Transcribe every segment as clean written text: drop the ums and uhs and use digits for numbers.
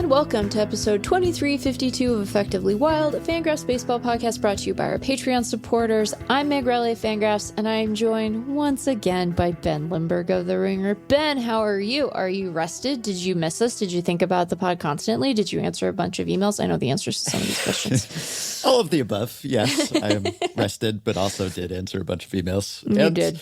Welcome to episode 2352 of Effectively Wild, a FanGraphs baseball podcast brought to you by our Patreon supporters. I'm Meg Riley of FanGraphs, and I am joined once again by Ben Lindbergh of The Ringer. Ben, how are you? Are you rested? Did you miss us? Did you think about the pod constantly? Did you answer a bunch of emails? I know the answers to some of these questions. All of the above, yes. I am rested, but also did answer a bunch of emails. You did.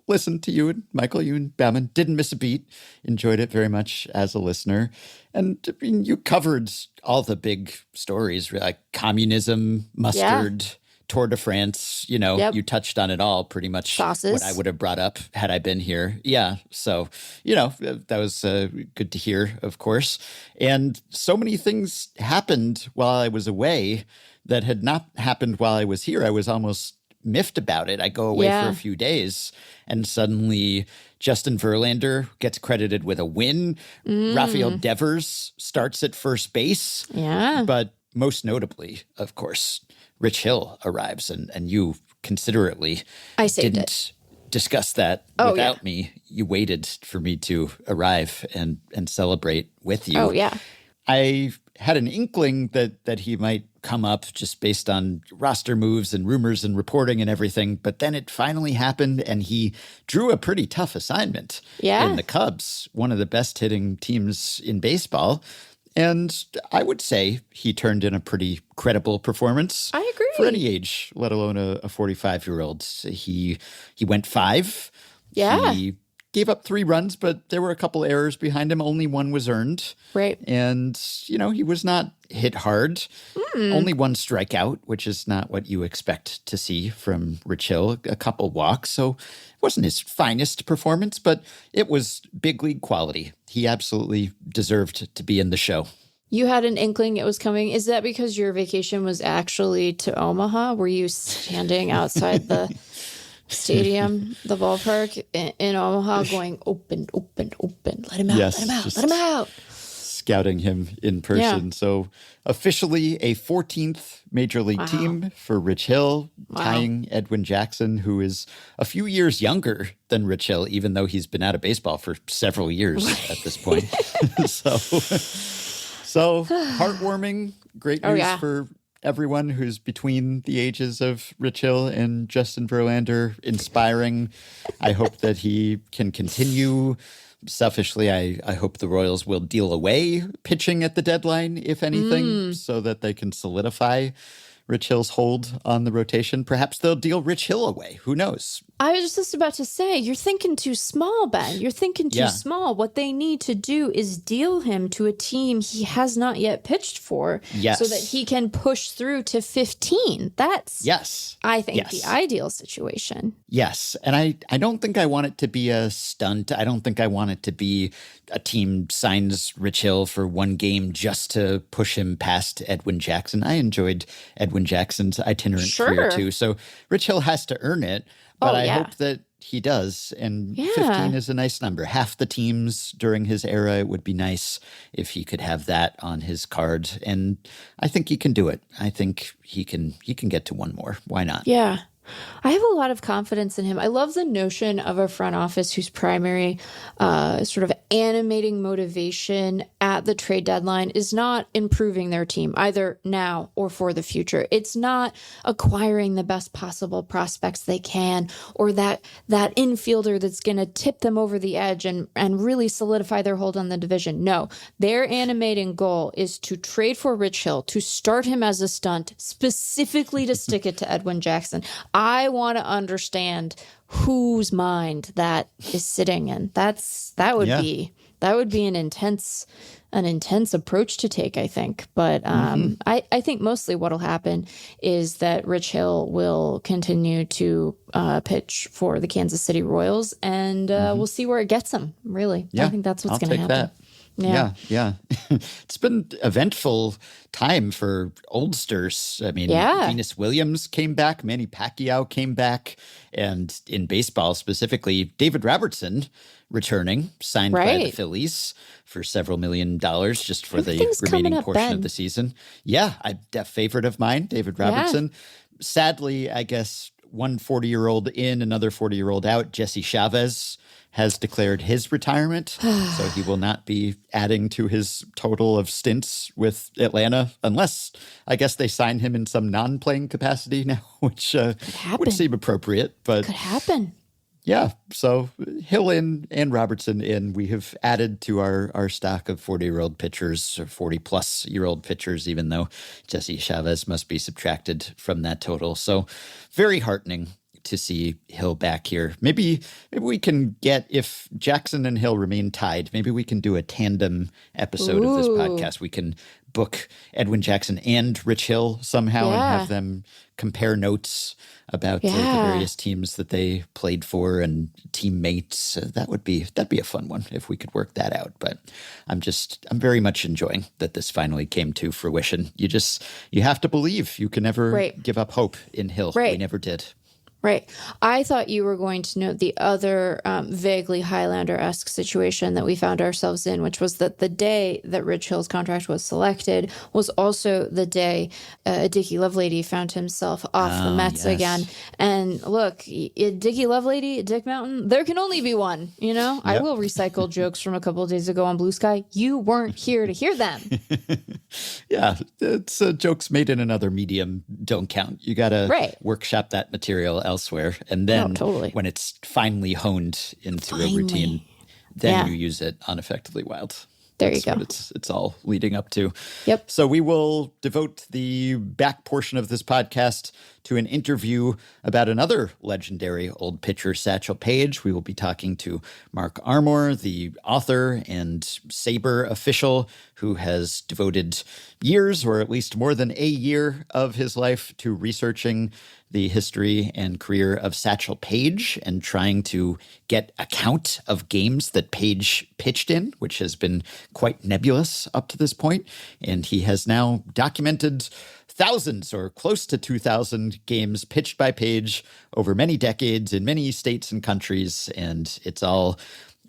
Listened to you and Michael, you and Bauman. Didn't miss a beat. Enjoyed it very much as a listener. And I mean, you covered all the big stories, like communism, mustard, Tour de France. You know, You touched on it all pretty much. Sauces. What I would have brought up had I been here. Yeah. So, you know, that was good to hear, of course. And so many things happened while I was away that had not happened while I was here. I was almost miffed about it. I go away for a few days and suddenly Justin Verlander gets credited with a win. Rafael Devers starts at first base. Yeah. But most notably, of course, Rich Hill arrives and you considerately didn't discuss that without me. You waited for me to arrive and celebrate with you. Oh, yeah. I had an inkling that he might come up just based on roster moves and rumors and reporting and everything. But then it finally happened and he drew a pretty tough assignment in the Cubs, one of the best hitting teams in baseball. And I would say he turned in a pretty credible performance. I agree. For any age, let alone a 45-year-old. He went 5. Yeah. He gave up 3 runs, but there were a couple errors behind him. Only 1 was earned. Right. And, you know, he was not hit hard. Only 1 strikeout, which is not what you expect to see from Rich Hill. A couple walks. So it wasn't his finest performance, but it was big league quality. He absolutely deserved to be in the show. You had an inkling it was coming. Is that because your vacation was actually to Omaha? Were you standing outside the stadium, the ballpark in Omaha going, open, open, open, let him out, let him out, let him out. Scouting him in person. So officially a 14th major league team for Rich Hill, tying Edwin Jackson, who is a few years younger than Rich Hill, even though he's been out of baseball for several years at this point. So heartwarming, great news for everyone who's between the ages of Rich Hill and Justin Verlander. Inspiring. I hope that he can continue. Selfishly, I hope the Royals will deal away pitching at the deadline, if anything, so that they can solidify Rich Hill's hold on the rotation. Perhaps they'll deal Rich Hill away. Who knows? I was just about to say, you're thinking too small, Ben. You're thinking too small. What they need to do is deal him to a team he has not yet pitched for so that he can push through to 15. That's, I think, the ideal situation. Yes. And I don't think I want it to be a stunt. I don't think I want it to be a team signs Rich Hill for 1 game just to push him past Edwin Jackson. I enjoyed Edwin Jackson's itinerant career too. So Rich Hill has to earn it. But I hope that he does. And 15 is a nice number. Half the teams during his era, it would be nice if he could have that on his card. And I think he can do it. I think he can get to 1 more. Why not? Yeah. I have a lot of confidence in him. I love the notion of a front office whose primary sort of animating motivation at the trade deadline is not improving their team either now or for the future. It's not acquiring the best possible prospects they can or that infielder that's going to tip them over the edge and really solidify their hold on the division. No, their animating goal is to trade for Rich Hill, to start him as a stunt, specifically to stick it to Edwin Jackson. I want to understand whose mind that is sitting in. That would be an intense approach to take, I think. But I think mostly what'll happen is that Rich Hill will continue to pitch for the Kansas City Royals, and we'll see where it gets him. Really, I think that's what's going to happen. Yeah. It's been eventful time for oldsters. I mean, Yeah. Venus Williams came back, Manny Pacquiao came back, and in baseball specifically, David Robertson returning, signed by the Right. Phillies for several $1 million just for the Everything's coming remaining up, portion Ben. of the season. Yeah, a favorite of mine, David Robertson. Sadly, I guess one 40-year-old in, another 40-year-old out. Jesse Chavez has declared his retirement, so he will not be adding to his total of stints with Atlanta unless, I guess, they sign him in some non-playing capacity now, which would seem appropriate. But could happen. Yeah, so Hill in and Robertson in. We have added to our stock of 40-year-old pitchers, or 40-plus-year-old pitchers, even though Jesse Chavez must be subtracted from that total. So very heartening to see Hill back here. Maybe we can get, if Jackson and Hill remain tied, maybe we can do a tandem episode of this podcast. We can book Edwin Jackson and Rich Hill somehow and have them compare notes about the various teams that they played for and teammates. That'd be a fun one if we could work that out. But I'm very much enjoying that this finally came to fruition. You have to believe. You can never give up hope in Hill. We never did. Right. I thought you were going to note the other vaguely Highlander-esque situation that we found ourselves in, which was that the day that Rich Hill's contract was selected was also the day Dickie Lovelady found himself off the Mets again. And look, Dickie Lovelady, Dick Mountain, there can only be one, you know? Yep. I will recycle jokes from a couple of days ago on Blue Sky. You weren't here to hear them. Yeah, it's jokes made in another medium don't count. You got to workshop that material elsewhere. And then when it's finally honed into a routine, then you use it on Effectively Wild. That's what it's all leading up to. Yep. So we will devote the back portion of this podcast to an interview about another legendary old pitcher, Satchel Paige. We will be talking to Mark Armour, the author and Sabre official, who has devoted years, or at least more than a year of his life, to researching the history and career of Satchel Paige and trying to get a count of games that Paige pitched in, which has been quite nebulous up to this point. And he has now documented thousands or close to 2,000 games pitched by Paige over many decades in many states and countries. And it's all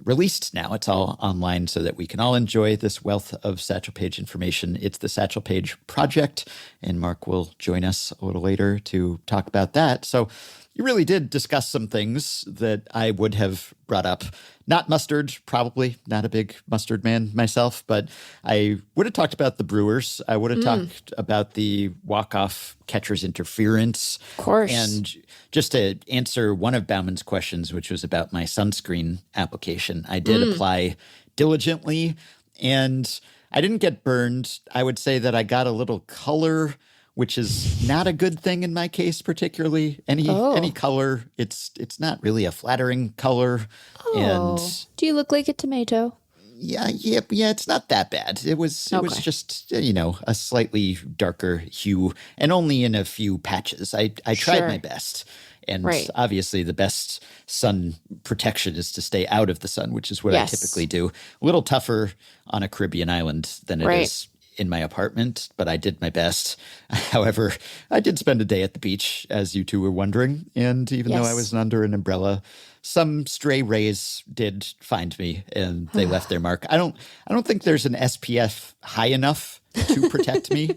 released now. It's all online so that we can all enjoy this wealth of Satchel Paige information. It's the Satchel Paige Project, and Mark will join us a little later to talk about that. So you really did discuss some things that I would have brought up. Not mustard, probably. Not a big mustard man myself, but I would have talked about the Brewers. I would have talked about the walk-off catcher's interference. Of course. And just to answer one of Bauman's questions, which was about my sunscreen application, I did apply diligently, and I didn't get burned. I would say that I got a little color, which is not a good thing in my case, particularly. Any color, it's not really a flattering color. Oh. And do you look like a tomato? Yeah, it's not that bad. It was just, a slightly darker hue, and only in a few patches. I tried my best. And obviously the best sun protection is to stay out of the sun, which is what I typically do. A little tougher on a Caribbean island than it is in my apartment, but I did my best. However, I did spend a day at the beach, as you two were wondering, and even though I was under an umbrella, some stray rays did find me, and they left their mark. I don't think there's an SPF high enough to protect me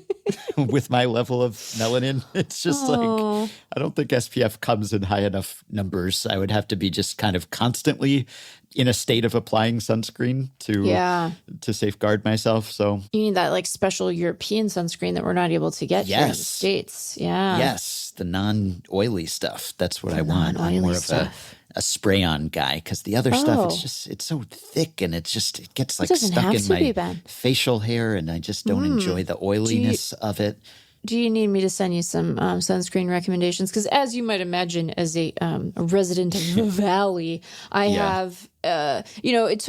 with my level of melanin. It's just like, I don't think SPF comes in high enough numbers. I would have to be just kind of constantly in a state of applying sunscreen to safeguard myself. So you need that like special European sunscreen that we're not able to get here in the States. Yeah. Yes. The non-oily stuff. That's what I want. I'm more of a spray-on guy, because the other stuff, it's so thick, and it gets like stuck in my facial hair, and I just don't enjoy the oiliness of it. Do you need me to send you some sunscreen recommendations? Because as you might imagine, as a resident of the valley, I have, it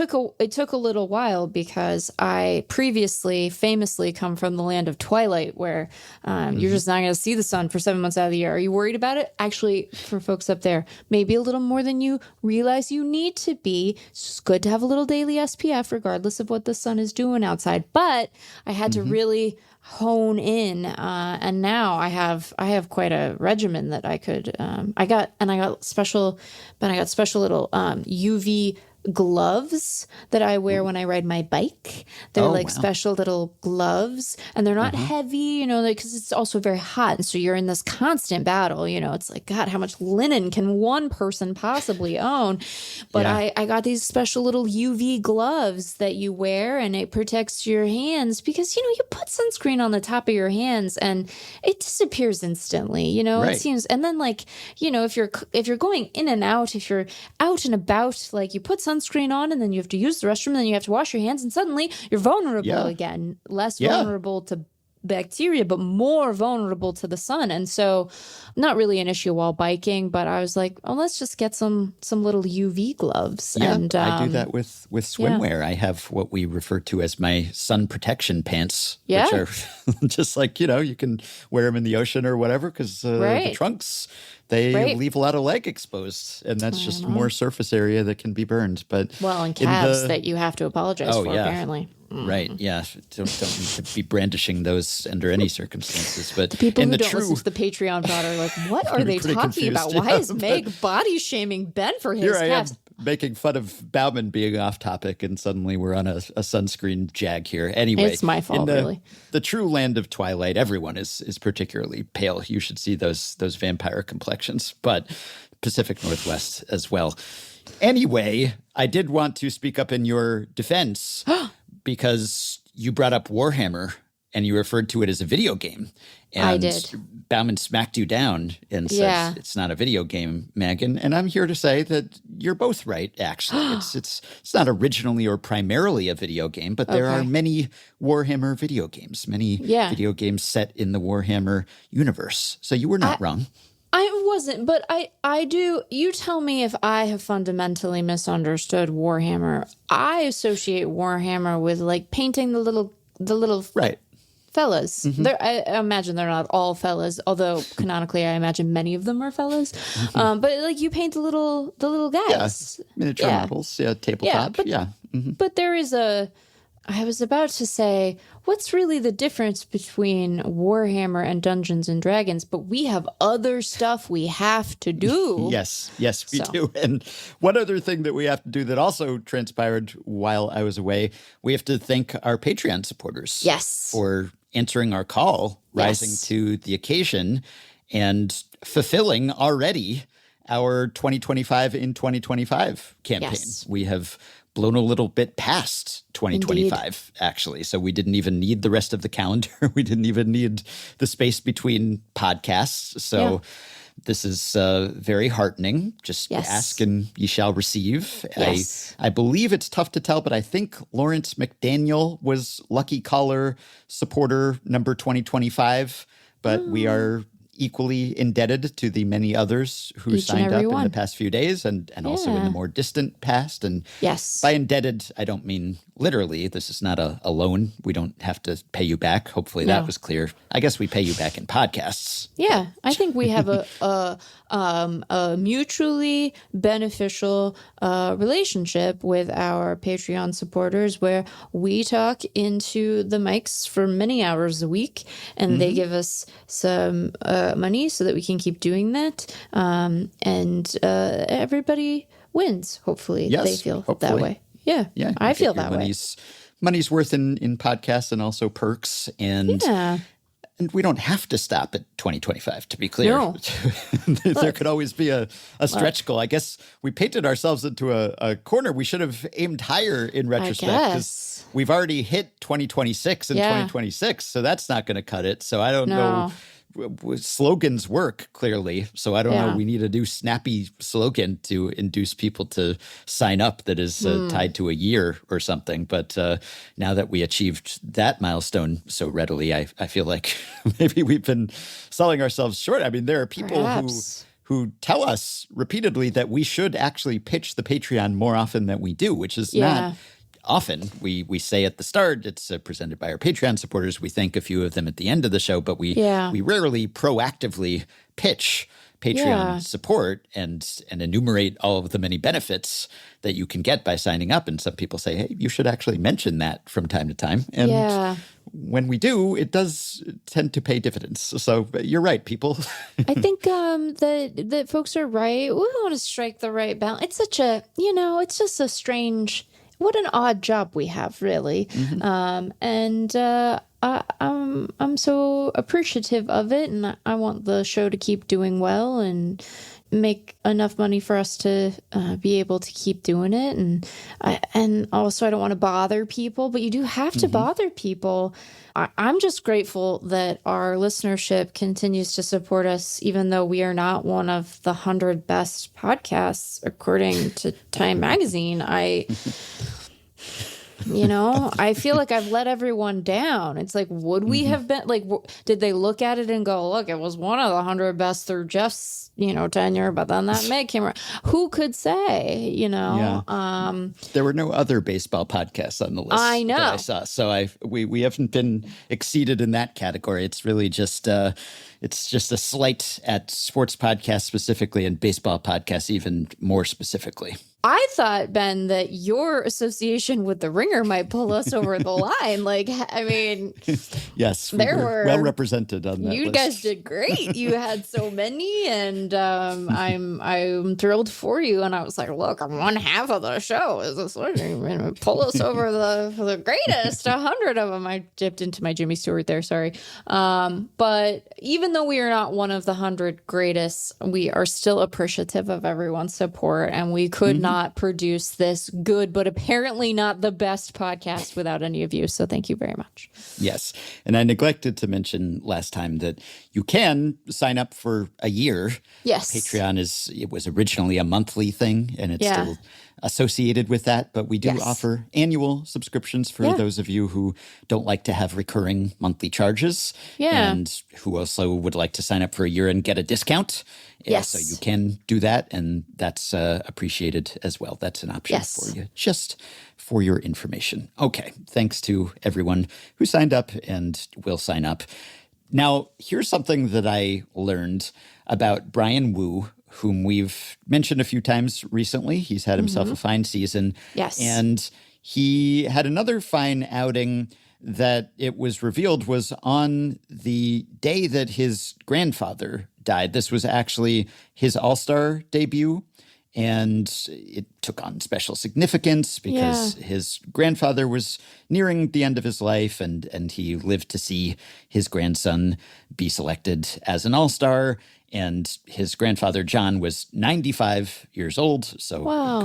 took a little while because I previously famously come from the land of twilight, where you're just not going to see the sun for 7 months out of the year. Are you worried about it? Actually, for folks up there, maybe a little more than you realize you need to be. It's just good to have a little daily SPF, regardless of what the sun is doing outside. But I had to really hone in, and now I have quite a regimen that I could I got special little UV gloves that I wear when I ride my bike. They're special little gloves, and they're not heavy, because it's also very hot, and so you're in this constant battle. It's like, God, how much linen can one person possibly own? But I got these special little UV gloves that you wear, and it protects your hands because you put sunscreen on the top of your hands and it disappears instantly. Right. It seems, and then if you're going in and out, if you're out and about, like you put sunscreen on and then you have to use the restroom and then you have to wash your hands and suddenly you're vulnerable again, less vulnerable to bacteria, but more vulnerable to the sun. And so not really an issue while biking, but I was like, oh, let's just get some little UV gloves. Yeah, and I do that with swimwear. I have what we refer to as my sun protection pants, which are just like, you can wear them in the ocean or whatever, because the trunks, they leave a lot of leg exposed, and that's just more surface area that can be burned. But and calves that you have to apologize for, apparently. Right, yeah. Don't need to be brandishing those under any circumstances. But the people who don't listen to the Patreon pod are like, what are they talking about? Why is Meg body shaming Ben for his calves? Making fun of Bauman being off topic, and suddenly we're on a sunscreen jag here. Anyway, it's my fault, really. The true land of twilight, everyone is particularly pale. You should see those vampire complexions, but Pacific Northwest as well. Anyway, I did want to speak up in your defense because you brought up Warhammer and you referred to it as a video game. And I did. Bauman smacked you down and says it's not a video game, Megan. And I'm here to say that you're both right, actually. It's not originally or primarily a video game, but there are many Warhammer video games, many video games set in the Warhammer universe. So you were not wrong. I wasn't, but I do. You tell me if I have fundamentally misunderstood Warhammer. I associate Warhammer with like painting the little fellas. I imagine they're not all fellas, although canonically I imagine many of them are fellas. But like you paint the little guys, miniature models, tabletop, But there is I was about to say, what's really the difference between Warhammer and Dungeons and Dragons? But we have other stuff we have to do. Yes, we do. And one other thing that we have to do that also transpired while I was away, we have to thank our Patreon supporters. Yes. For answering our call, rising to the occasion, and fulfilling already our 2025 in 2025 campaign. Yes. We have blown a little bit past 2025, actually. So we didn't even need the rest of the calendar. We didn't even need the space between podcasts. So this is very heartening. Just ask and ye shall receive. Yes. I believe it's tough to tell, but I think Lawrence McDaniel was Lucky Caller supporter number 2025. But we are equally indebted to the many others who signed up in the past few days and also in the more distant past. And by indebted, I don't mean literally. This is not a loan. We don't have to pay you back. Hopefully that was clear. I guess we pay you back in podcasts. Yeah, I think we have a mutually beneficial relationship with our Patreon supporters where we talk into the mics for many hours a week and they give us some money so that we can keep doing that. And everybody wins, hopefully. They feel that way. Yeah, I feel that way. Money's worth in podcasts and also perks. And we don't have to stop at 2025, to be clear. No. There could always be a stretch goal. I guess we painted ourselves into a corner. We should have aimed higher in retrospect because we've already hit 2026 and 2026. So that's not going to cut it. So I don't know. slogans work clearly. So I don't know. We need a new snappy slogan to induce people to sign up that is tied to a year or something. But now that we achieved that milestone so readily, I feel like maybe we've been selling ourselves short. I mean, there are people who tell us repeatedly that we should actually pitch the Patreon more often than we do, which is not often. We say at the start, it's presented by our Patreon supporters. We thank a few of them at the end of the show, but we rarely proactively pitch Patreon support and enumerate all of the many benefits that you can get by signing up. And some people say, hey, you should actually mention that from time to time. And when we do, it does tend to pay dividends. So you're right, people. I think that folks are right. We want to strike the right balance. It's such a, it's just a strange, what an odd job we have, really. I'm so appreciative of it, and I want the show to keep doing well and make enough money for us to be able to keep doing it. And also, I don't want to bother people, but you do have to bother people. I'm just grateful that our listenership continues to support us, even though we are not one of the 100 best podcasts, according to Time Magazine. I feel like I've let everyone down. It's like, would we have been like, did they look at it and go, look, it was one of the 100 best through Jeff's, tenure, but then that Meg came around. Who could say, there were no other baseball podcasts on the list I know. that I saw. So we haven't been exceeded in that category. It's really just it's just a slight at sports podcasts specifically and baseball podcasts even more specifically. I thought, Ben, that your association with The Ringer might pull us over the line. Like, I mean, yes, we were well represented on that You list. guys did great. You had so many, and I'm thrilled for you. And I was like, look, I'm one half of the show. Is this pull us over the greatest 100 of them? I dipped into my Jimmy Stewart there. Sorry, but even though we are not one of the 100 greatest, we are still appreciative of everyone's support, and we could not produce this good, but apparently not the best podcast without any of you. So thank you very much. Yes. And I neglected to mention last time that you can sign up for a year. Yes. Patreon it was originally a monthly thing, and it's still associated with that, but we do offer annual subscriptions for those of you who don't like to have recurring monthly charges and who also would like to sign up for a year and get a discount. Yes. So you can do that, and that's appreciated as well. That's an option for you, just for your information. Okay, thanks to everyone who signed up and will sign up. Now, here's something that I learned about Brian Wu, whom we've mentioned a few times recently. He's had himself a fine season. Yes. And he had another fine outing that it was revealed was on the day that his grandfather died. This was actually his All-Star debut, and it took on special significance because his grandfather was nearing the end of his life, and he lived to see his grandson be selected as an All-Star. And his grandfather, John, was 95 years old, so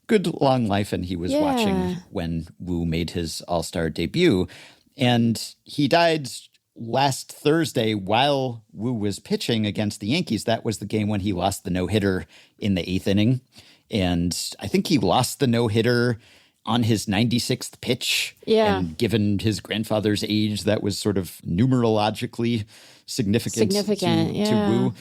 good long life. And he was watching when Wu made his All-Star debut. And he died last Thursday while Wu was pitching against the Yankees. That was the game when he lost the no-hitter in the 8th inning. And I think he lost the no-hitter on his 96th pitch. Yeah. And given his grandfather's age, that was sort of numerologically significant to Wu.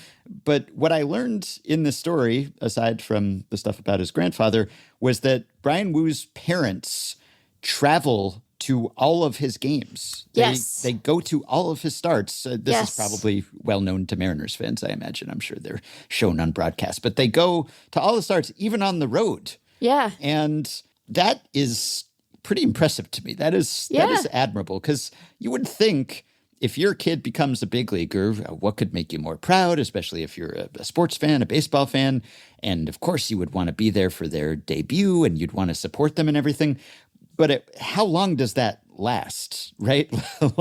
But what I learned in this story, aside from the stuff about his grandfather, was that Brian Wu's parents travel to all of his games. They go to all of his starts. This is probably well known to Mariners fans, I imagine. I'm sure they're shown on broadcast. But they go to all the starts, even on the road. Yeah. And that is pretty impressive to me. That is admirable, because you would think if your kid becomes a big leaguer, what could make you more proud, especially if you're a sports fan, a baseball fan? And of course, you would want to be there for their debut and you'd want to support them and everything. But how long does that last, right? At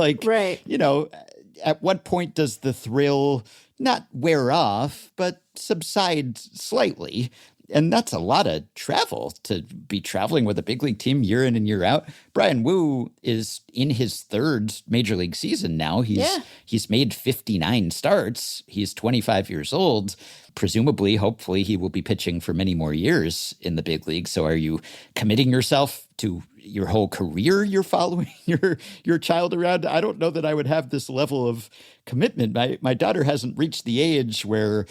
what point does the thrill not wear off, but subside slightly? And that's a lot of travel to be traveling with a big league team year in and year out. Bryan Woo is in his third major league season now. He's made 59 starts. He's 25 years old. Presumably, hopefully, he will be pitching for many more years in the big league. So are you committing yourself to your whole career you're following your child around? I don't know that I would have this level of commitment. My daughter hasn't reached the age where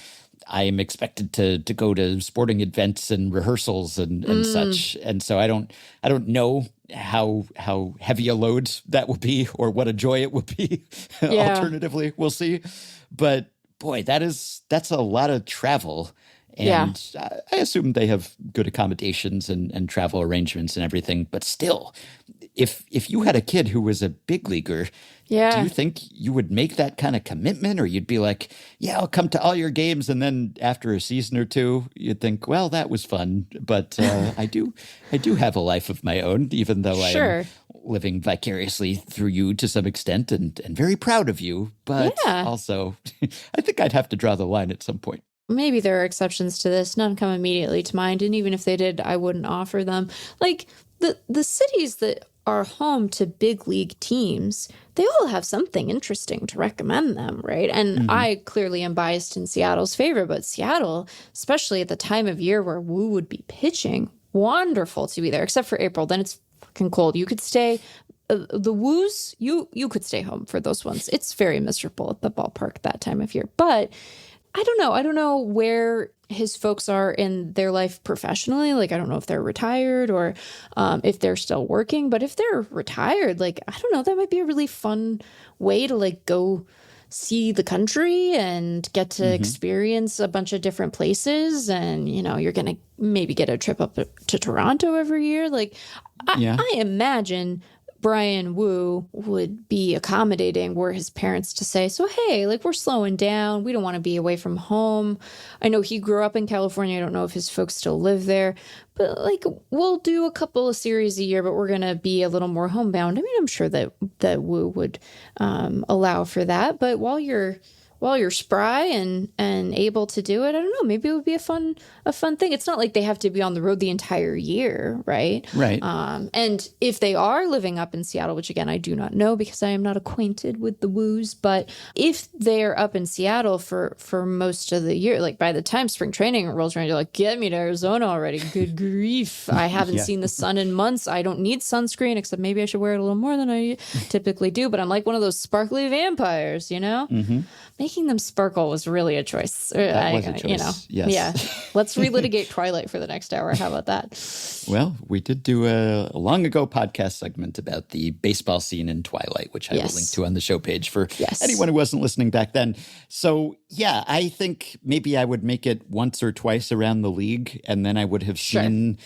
I am expected to go to sporting events and rehearsals and such. And so I don't know how heavy a load that will be or what a joy it will be. Alternatively, we'll see. But boy, that's a lot of travel. And I assume they have good accommodations and travel arrangements and everything. But still, if you had a kid who was a big leaguer, do you think you would make that kind of commitment? Or you'd be like, yeah, I'll come to all your games. And then after a season or two, you'd think, well, that was fun. But I do have a life of my own, even though I am living vicariously through you to some extent and very proud of you. But also, I think I'd have to draw the line at some point. Maybe there are exceptions to this. None come immediately to mind. And even if they did, I wouldn't offer them. Like the cities that are home to big league teams, they all have something interesting to recommend them, right? And I clearly am biased in Seattle's favor, but Seattle, especially at the time of year where Woo would be pitching, wonderful to be there, except for April. Then it's fucking cold. You could stay. The Woos, you could stay home for those ones. It's very miserable at the ballpark that time of year. But I don't know. I don't know where his folks are in their life professionally. Like, I don't know if they're retired or if they're still working. But if they're retired, like, I don't know, that might be a really fun way to like go see the country and get to experience a bunch of different places. And, you know, you're going to maybe get a trip up to Toronto every year. Like, I imagine Bryan Woo would be accommodating were his parents to say, so, hey, like, we're slowing down. We don't want to be away from home. I know he grew up in California. I don't know if his folks still live there. But, like, we'll do a couple of series a year, but we're going to be a little more homebound. I mean, I'm sure that Woo would allow for that. But while you're spry and able to do it, I don't know, maybe it would be a fun thing. It's not like they have to be on the road the entire year, right? Right. And if they are living up in Seattle, which again, I do not know because I am not acquainted with the Woos, but if they're up in Seattle for most of the year, like by the time spring training rolls around, you're like, get me to Arizona already. Good grief. I haven't seen the sun in months. I don't need sunscreen, except maybe I should wear it a little more than I typically do, but I'm like one of those sparkly vampires, you know? Making them sparkle was really a choice. That was a choice. You know, yes. Yeah. Let's relitigate Twilight for the next hour. How about that? Well, we did do a long ago podcast segment about the baseball scene in Twilight, which I will link to on the show page for anyone who wasn't listening back then. So, yeah, I think maybe I would make it once or twice around the league, and then I would have seen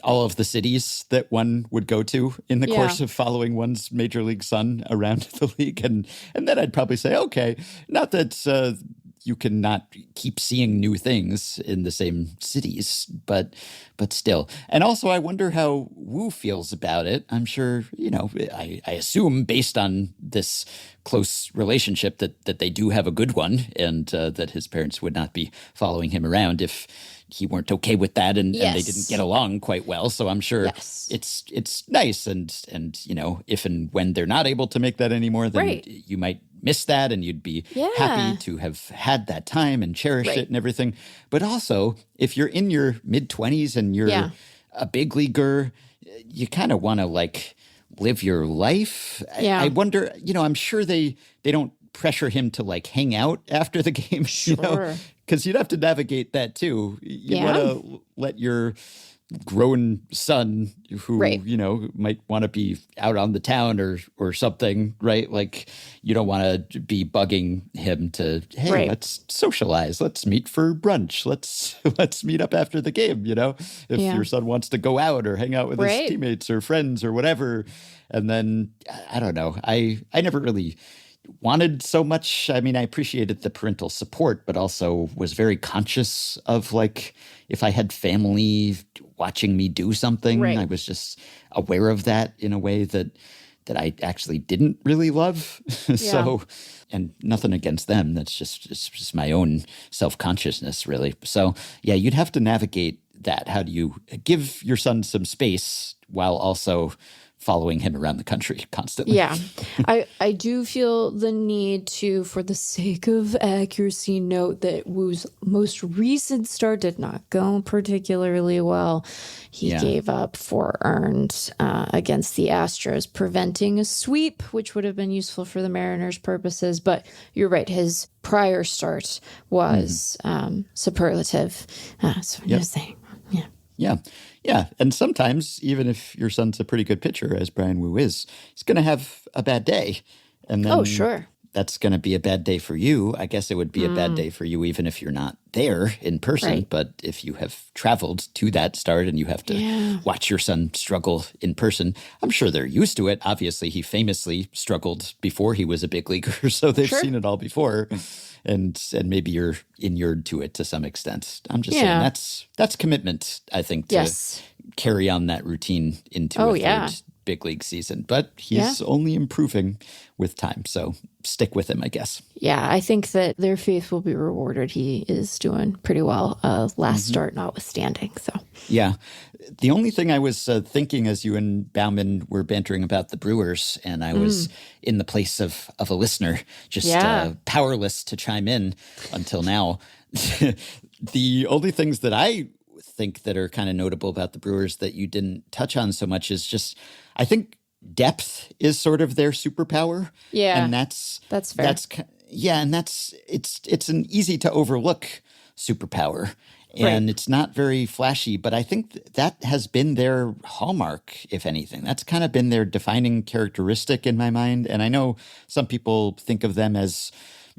all of the cities that one would go to in the course of following one's major league son around the league. And then I'd probably say, okay, not that you can not keep seeing new things in the same cities, but still. And also, I wonder how Woo feels about it. I'm sure, you know, I assume based on this close relationship that they do have a good one, and that his parents would not be following him around if he weren't okay with that and they didn't get along quite well. So I'm sure it's nice. And, you know, if and when they're not able to make that anymore, then you might miss that and you'd be happy to have had that time and cherished it and everything. But also, if you're in your mid-20s and you're a big leaguer, you kind of want to like live your life. I wonder, you know, I'm sure they don't pressure him to like hang out after the game, you know, because you'd have to navigate that too. You want to let your grown son who, you know, might want to be out on the town or something, right? Like you don't want to be bugging him to, hey, let's socialize. Let's meet for brunch. Let's meet up after the game, you know, if your son wants to go out or hang out with his teammates or friends or whatever. And then, I don't know, I never really wanted so much. I mean, I appreciated the parental support, but also was very conscious of like if I had family watching me do something, I was just aware of that in a way that I actually didn't really love. So, and nothing against them. That's just my own self-consciousness, really. So, yeah, you'd have to navigate that? How do you give your son some space while also following him around the country constantly? Yeah, I do feel the need to, for the sake of accuracy, note that Wu's most recent start did not go particularly well. He gave up 4 earned against the Astros, preventing a sweep, which would have been useful for the Mariners' purposes. But you're right, his prior start was superlative. So I'm just saying, yeah. Yeah. Yeah. And sometimes, even if your son's a pretty good pitcher, as Brian Wu is, he's going to have a bad day. And then sure. That's going to be a bad day for you. I guess it would be a bad day for you even if you're not there in person. Right. But if you have traveled to that start and you have to watch your son struggle in person, I'm sure they're used to it. Obviously, he famously struggled before he was a big leaguer, so they've seen it all before. And maybe you're inured to it to some extent. I'm just saying that's commitment, I think, to carry on that routine into a third big league season. But he's only improving with time. So stick with him, I guess. Yeah, I think that their faith will be rewarded. He is doing pretty well, last start notwithstanding. So yeah. The only thing I was thinking as you and Bauman were bantering about the Brewers, and I was in the place of a listener, just powerless to chime in until now. The only things that I think that are kind of notable about the Brewers that you didn't touch on so much is just, I think depth is sort of their superpower. Yeah. And that's fair. And it's an easy to overlook superpower. And it's not very flashy, but I think that has been their hallmark, if anything. That's kind of been their defining characteristic in my mind. And I know some people think of them as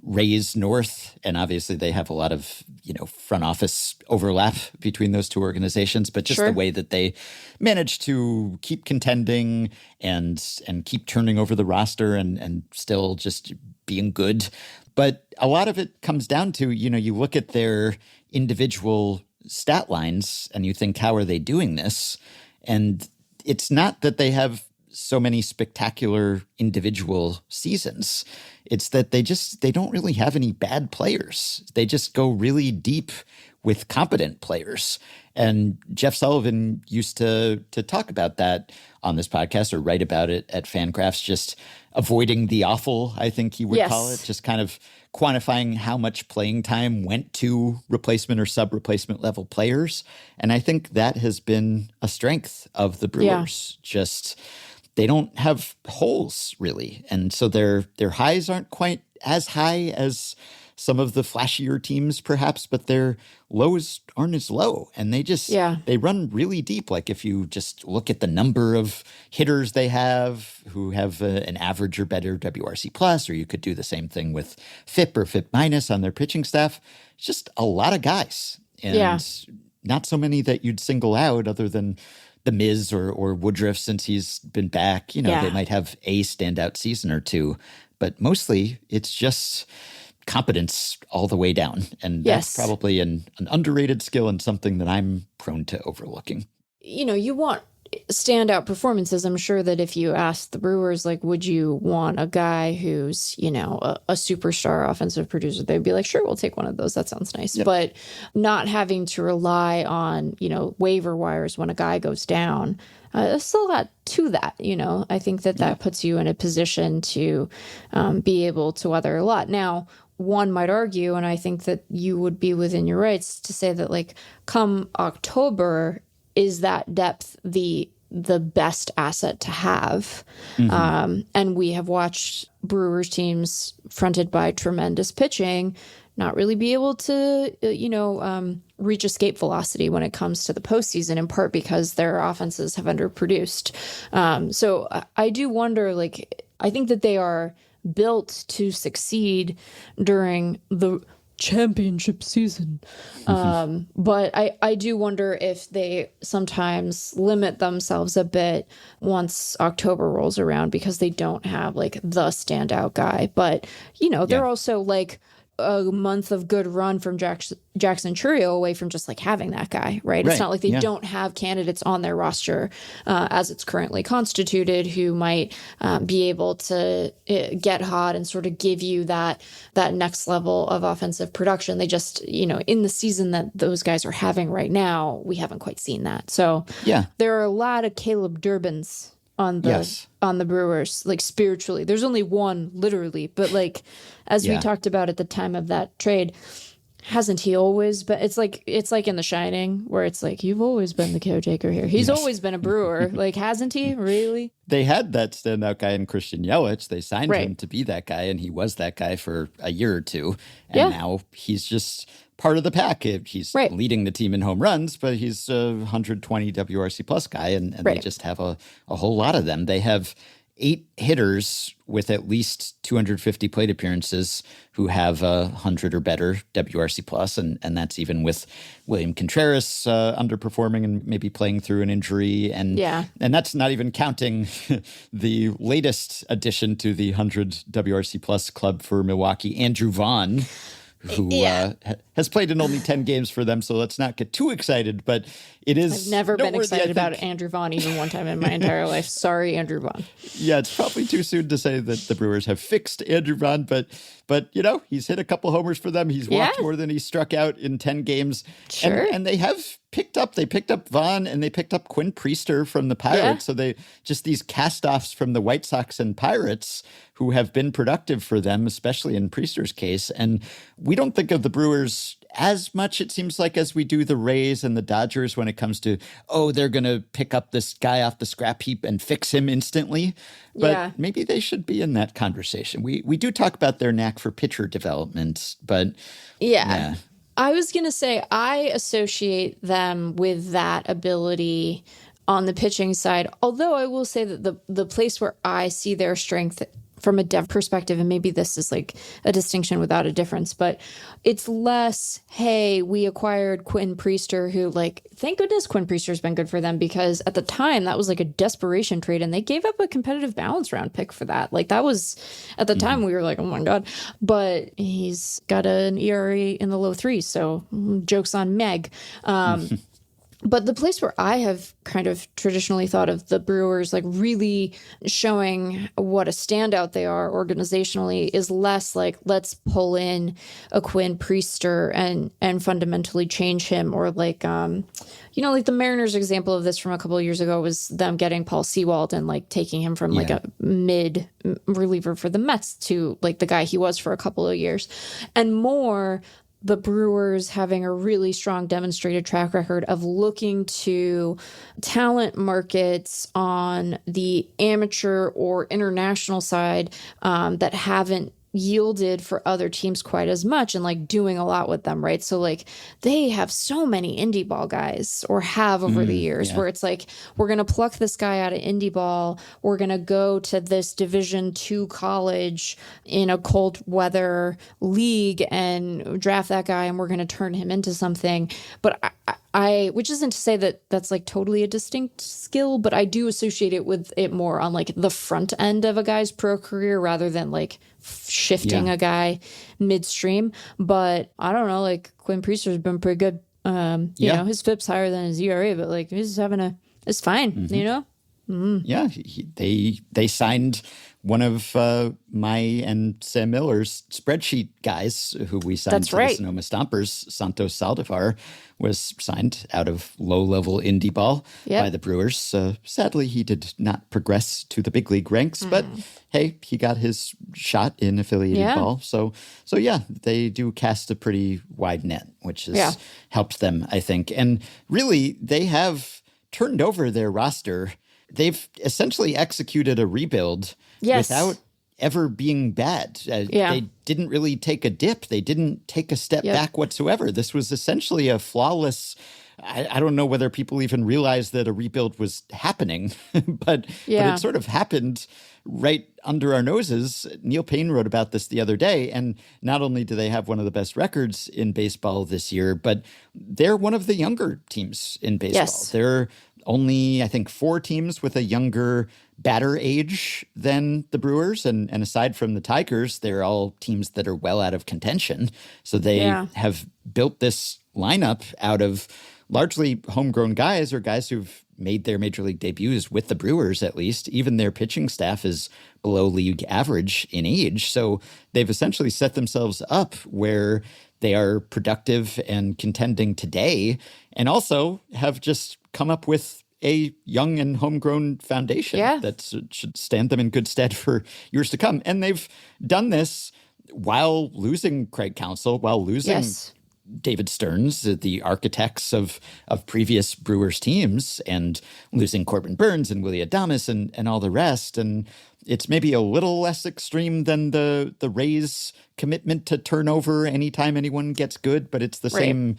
Rays North, and obviously they have a lot of, front office overlap between those two organizations, but just the way that they manage to keep contending and keep turning over the roster and still just being good. But a lot of it comes down to, you look at their individual stat lines and you think, how are they doing this? And it's not that they have so many spectacular individual seasons. It's that they don't really have any bad players. They just go really deep with competent players. And Jeff Sullivan used to talk about that on this podcast or write about it at FanGraphs, just avoiding the awful, I think he would call it, just kind of quantifying how much playing time went to replacement or sub-replacement level players. And I think that has been a strength of the Brewers. Just they don't have holes really. And so their highs aren't quite as high as some of the flashier teams perhaps, but their lows aren't as low. And they just, they run really deep. Like if you just look at the number of hitters they have who have an average or better WRC plus, or you could do the same thing with FIP or FIP minus on their pitching staff. It's just a lot of guys and not so many that you'd single out other than the Miz or Woodruff since he's been back. They might have a standout season or two, but mostly it's just competence all the way down. And that's probably an underrated skill and something that I'm prone to overlooking. You want standout performances. I'm sure that if you asked the Brewers, like, would you want a guy who's, a superstar offensive producer, they'd be like, sure, we'll take one of those. That sounds nice. Yep. But not having to rely on, waiver wires when a guy goes down, there's still a lot to that. I think that puts you in a position to be able to weather a lot. Now, one might argue, and I think that you would be within your rights to say that, like, come October, is that depth the best asset to have? And we have watched Brewers teams fronted by tremendous pitching not really be able to, reach escape velocity when it comes to the postseason, in part because their offenses have underproduced. So I do wonder, I think that they are built to succeed during the championship season. But I do wonder if they sometimes limit themselves a bit once October rolls around because they don't have the standout guy. But, they're also a month of good run from Jackson Churio away from just like having that guy, right? It's not like they don't have candidates on their roster as it's currently constituted who might be able to get hot and sort of give you that next level of offensive production. They just, in the season that those guys are having right now, we haven't quite seen that. So there are a lot of Caleb Durbins on the Brewers, like spiritually. There's only one literally, but like as we talked about at the time of that trade, hasn't he always been? It's like in The Shining where it's like, you've always been the caretaker here. He's always been a Brewer. Like, hasn't he really? They had that standout guy in Christian Yelich. They signed him to be that guy, and he was that guy for a year or two. And now he's just part of the pack. He's leading the team in home runs, but he's a 120 WRC plus guy, and they just have a whole lot of them. They have 8 hitters with at least 250 plate appearances who have 100 or better WRC plus, and that's even with William Contreras underperforming and maybe playing through an injury, and that's not even counting the latest addition to the 100 WRC plus club for Milwaukee, Andrew Vaughn, who has played in only 10 games for them, so let's not get too excited, but it is... I've never been excited about Andrew Vaughn even one time in my entire life. Sorry, Andrew Vaughn. Yeah, it's probably too soon to say that the Brewers have fixed Andrew Vaughn, but he's hit a couple homers for them. He's walked more than he struck out in 10 games. Sure. And they have picked up Vaughn, and they picked up Quinn Priester from the Pirates. So they just these cast-offs from the White Sox and Pirates who have been productive for them, especially in Priester's case. And we don't think of the Brewers as much, it seems like, as we do the Rays and the Dodgers when it comes to, they're going to pick up this guy off the scrap heap and fix him instantly. But maybe they should be in that conversation. We do talk about their knack for pitcher development, but I was going to say, I associate them with that ability on the pitching side. Although I will say that the place where I see their strength from a dev perspective, and maybe this is like a distinction without a difference, but it's less, hey, we acquired Quinn Priester, who, like, thank goodness Quinn Priester's been good for them, because at the time that was like a desperation trade and they gave up a competitive balance round pick for that. Like, that was, at the time we were like, oh my God, but he's got an ERA in the low 3s. So joke's on Meg. But the place where I have kind of traditionally thought of the Brewers like really showing what a standout they are organizationally is less like, let's pull in a Quinn Priester and fundamentally change him, or like, like the Mariners example of this from a couple of years ago was them getting Paul Sewald and like taking him from like a mid reliever for the Mets to like the guy he was for a couple of years, and more the Brewers having a really strong demonstrated track record of looking to talent markets on the amateur or international side that haven't yielded for other teams quite as much, and like doing a lot with them, right? So like they have so many indie ball guys, or have over the years, where it's like, we're going to pluck this guy out of indie ball, we're going to go to this Division II college in a cold weather league and draft that guy, and we're going to turn him into something. But I which isn't to say that that's like totally a distinct skill, but I do associate it with it more on like the front end of a guy's pro career rather than like shifting a guy midstream. But I don't know, like Quinn Priester's been pretty good. You know, his FIP's higher than his ERA, but like he's having it's fine, you know? Yeah, they signed one of my and Sam Miller's spreadsheet guys who we signed to the Sonoma Stompers. Santos Saldivar was signed out of low-level indie ball by the Brewers. Sadly, he did not progress to the big league ranks, but hey, he got his shot in affiliated ball. So yeah, they do cast a pretty wide net, which has helped them, I think. And really, they have turned over their roster. They've essentially executed a rebuild without ever being bad. They didn't really take a dip. They didn't take a step back whatsoever. This was essentially a flawless... I don't know whether people even realized that a rebuild was happening, but it sort of happened right under our noses. Neil Payne wrote about this the other day, and not only do they have one of the best records in baseball this year, but they're one of the younger teams in baseball. They're only, I think, 4 teams with a younger batter age than the Brewers. And aside from the Tigers, they're all teams that are well out of contention. So they have built this lineup out of largely homegrown guys or guys who've made their major league debuts with the Brewers, at least. Even their pitching staff is below league average in age. So they've essentially set themselves up where they are productive and contending today, and also have just come up with a young and homegrown foundation that should stand them in good stead for years to come. And they've done this while losing Craig Counsell, while losing David Stearns, the architects of previous Brewers teams, and losing Corbin Burns and Willie Adames and all the rest. And it's maybe a little less extreme than the Rays' commitment to turnover anytime anyone gets good, but it's the same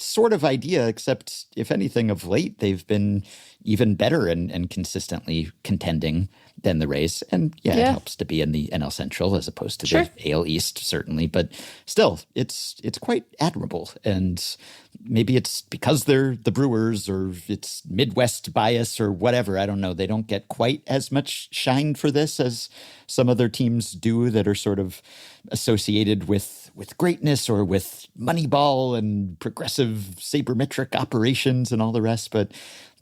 sort of idea, except if anything of late, they've been even better and consistently contending than the Rays. And it helps to be in the NL Central as opposed to the AL East, certainly. But still, it's quite admirable. And maybe it's because they're the Brewers, or it's Midwest bias or whatever. I don't know. They don't get quite as much shine for this as some other teams do that are sort of associated with greatness or with Moneyball and progressive sabermetric operations and all the rest. But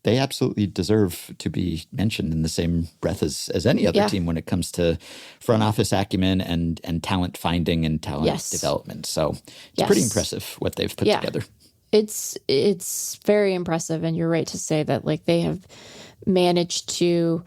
they absolutely deserve to be mentioned in the same breath as any other team when it comes to front office acumen and talent finding and talent development. So it's pretty impressive what they've put together. It's very impressive. And you're right to say that, like, they have managed to,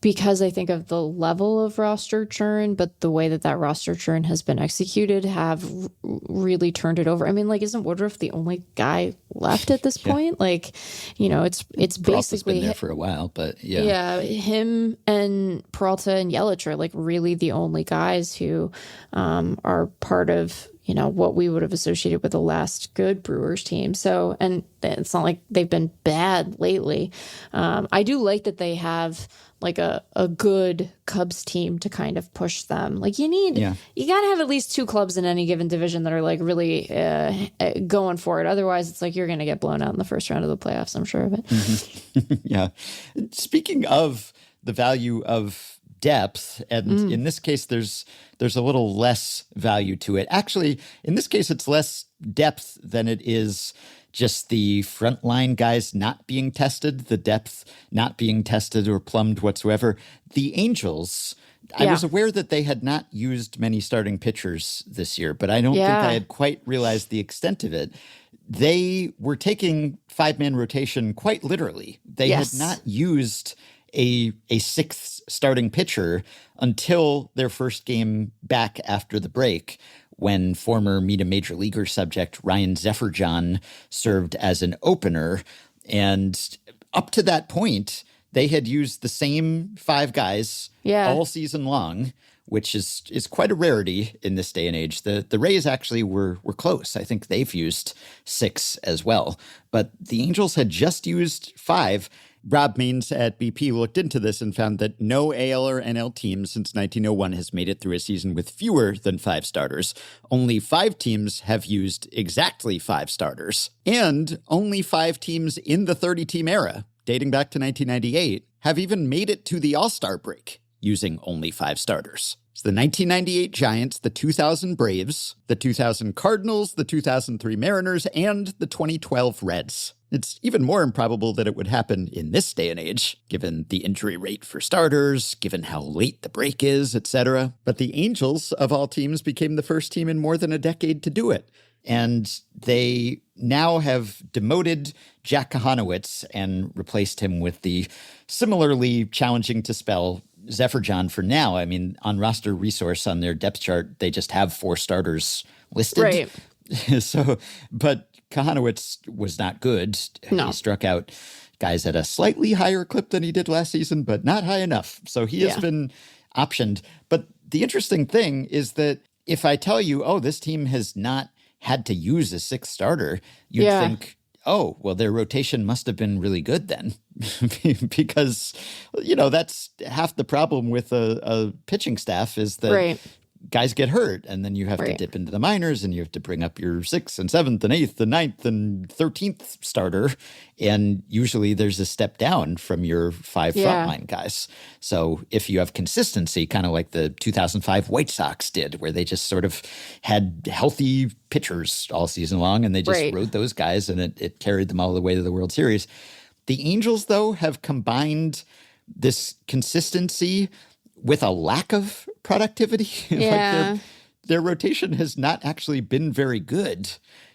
because I think of the level of roster churn, but the way that roster churn has been executed, have really turned it over. I mean, like, isn't Woodruff the only guy left at this point? Like, you know, it's basically been there for a while, but him and Peralta and Yelich are like really the only guys who are part of, you know, what we would have associated with the last good Brewers team. So, and it's not like they've been bad lately. I do like that they have like a good Cubs team to kind of push them. Like, you got to have at least 2 clubs in any given division that are like really going for it. Otherwise, it's like you're going to get blown out in the first round of the playoffs. I'm sure of it. Mm-hmm. Speaking of the value of depth, and in this case, there's a little less value to it. Actually, in this case, it's less depth than it is just the frontline guys not being tested, the depth not being tested or plumbed whatsoever. The Angels, I was aware that they had not used many starting pitchers this year, but I don't think I had quite realized the extent of it. They were taking 5-man rotation quite literally. They had not used a 6th starting pitcher until their first game back after the break, when former Meet a Major Leaguer subject Ryan Zefferjohn served as an opener. And up to that point, they had used the same 5 guys all season long, which is quite a rarity in this day and age. The Rays actually were close. I think they've used 6 as well. But the Angels had just used 5. Rob Maines at BP looked into this and found that no AL or NL team since 1901 has made it through a season with fewer than 5 starters. Only 5 teams have used exactly 5 starters. And only 5 teams in the 30-team era, dating back to 1998, have even made it to the All-Star break using only 5 starters. It's the 1998 Giants, the 2000 Braves, the 2000 Cardinals, the 2003 Mariners, and the 2012 Reds. It's even more improbable that it would happen in this day and age, given the injury rate for starters, given how late the break is, etc. But the Angels, of all teams, became the first team in more than a decade to do it. And they now have demoted Jack Kahanowitz and replaced him with the similarly challenging to spell Zefferjohn for now. I mean, on roster resource on their depth chart, they just have 4 starters listed. Right. But Kahanowitz was not good. No. He struck out guys at a slightly higher clip than he did last season, but not high enough. So he has been optioned. But the interesting thing is that if I tell you, oh, this team has not had to use a 6th starter, you'd think, oh, well, their rotation must have been really good then. Because, you know, that's half the problem with a pitching staff is that guys get hurt, and then you have to dip into the minors, and you have to bring up your 6th and 7th and 8th and 9th and 13th starter. And usually there's a step down from your 5 frontline guys. So if you have consistency, kind of like the 2005 White Sox did, where they just sort of had healthy pitchers all season long, and they just rode those guys, and it carried them all the way to the World Series. The Angels, though, have combined this consistency with a lack of productivity. Like their rotation has not actually been very good.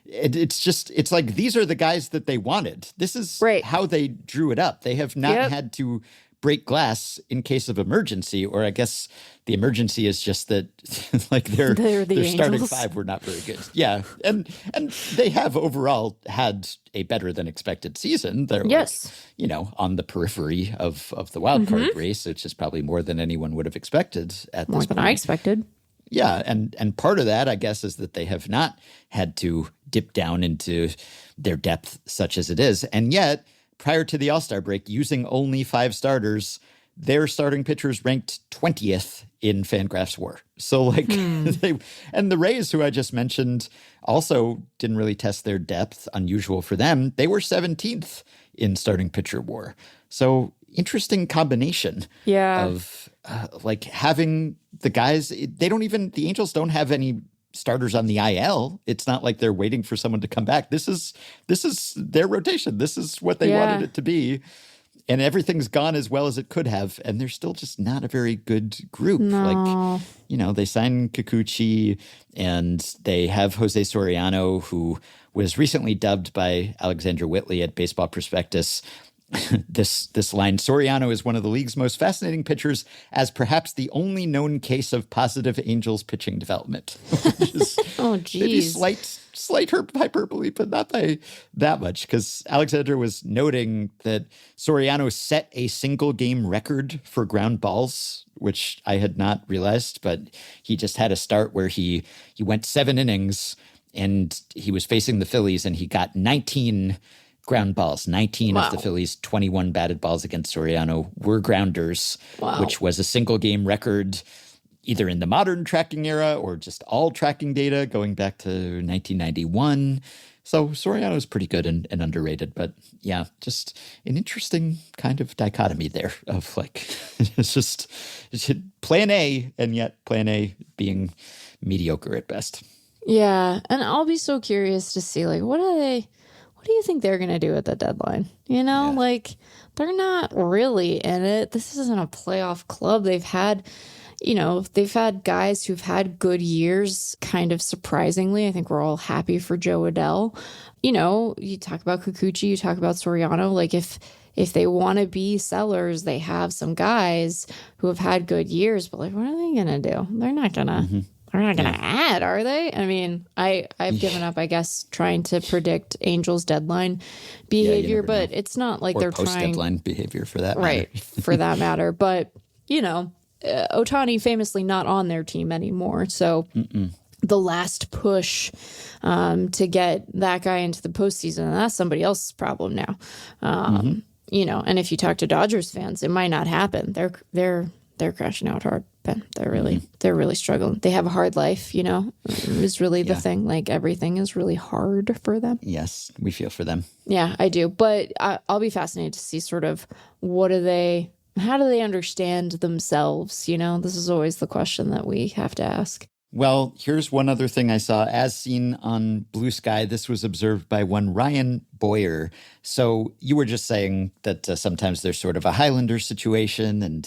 It's like these are the guys that they wanted. This is how they drew it up. They have not had to break glass in case of emergency, or I guess the emergency is just that like their starting 5 were not very good. Yeah. And they have overall had a better than expected season. They're on the periphery of the wild card race, which is probably more than anyone would have expected at this point. More than I expected. Yeah, and part of that, I guess, is that they have not had to dip down into their depth such as it is. And yet, prior to the All-Star break, using only 5 starters, their starting pitchers ranked 20th in FanGraphs WAR. So, like, and the Rays, who I just mentioned, also didn't really test their depth, unusual for them. They were 17th in starting pitcher WAR. So, interesting combination of like having the guys. The Angels don't have any starters on the IL. It's not like they're waiting for someone to come back. This is their rotation. This is what they wanted it to be. And everything's gone as well as it could have. And they're still just not a very good group. No. Like, they signed Kikuchi, and they have Jose Soriano, who was recently dubbed by Alexandra Whitley at Baseball Prospectus this line: Soriano is one of the league's most fascinating pitchers, as perhaps the only known case of positive Angels pitching development. Which is maybe slight hyperbole, but not by that much, because Alexandra was noting that Soriano set a single game record for ground balls, which I had not realized, but he just had a start where he went 7 innings, and he was facing the Phillies, and he got 19 ground balls. 19 of the Phillies' 21 batted balls against Soriano were grounders, which was a single game record either in the modern tracking era or just all tracking data going back to 1991. So Soriano's pretty good and underrated. But yeah, just an interesting kind of dichotomy there of like, it's plan A, and yet plan A being mediocre at best. Yeah. And I'll be so curious to see, like, what do you think they're going to do at the deadline? Like, they're not really in it. This isn't a playoff club. They've had guys who've had good years, kind of surprisingly. I think we're all happy for Joe Adell. You talk about Kikuchi, you talk about Soriano. Like, if they want to be sellers, they have some guys who have had good years. But, like, what are they going to do? They're not going to... They're not going to add, are they? I mean, I've given up, I guess, trying to predict Angels' deadline behavior, but it's not like they're trying... Or post-deadline behavior, for that matter. Right, for that matter. But, Ohtani famously not on their team anymore. So the last push to get that guy into the postseason, and that's somebody else's problem now. And if you talk to Dodgers fans, it might not happen. They're crashing out hard, Ben. They're really struggling. They have a hard life, is really the thing. Like, everything is really hard for them. Yes, we feel for them. Yeah, I do. But I'll be fascinated to see sort of how do they understand themselves? This is always the question that we have to ask. Well, here's one other thing I saw. As seen on Blue Sky, this was observed by one Ryan Boyer. So you were just saying that sometimes there's sort of a Highlander situation, and,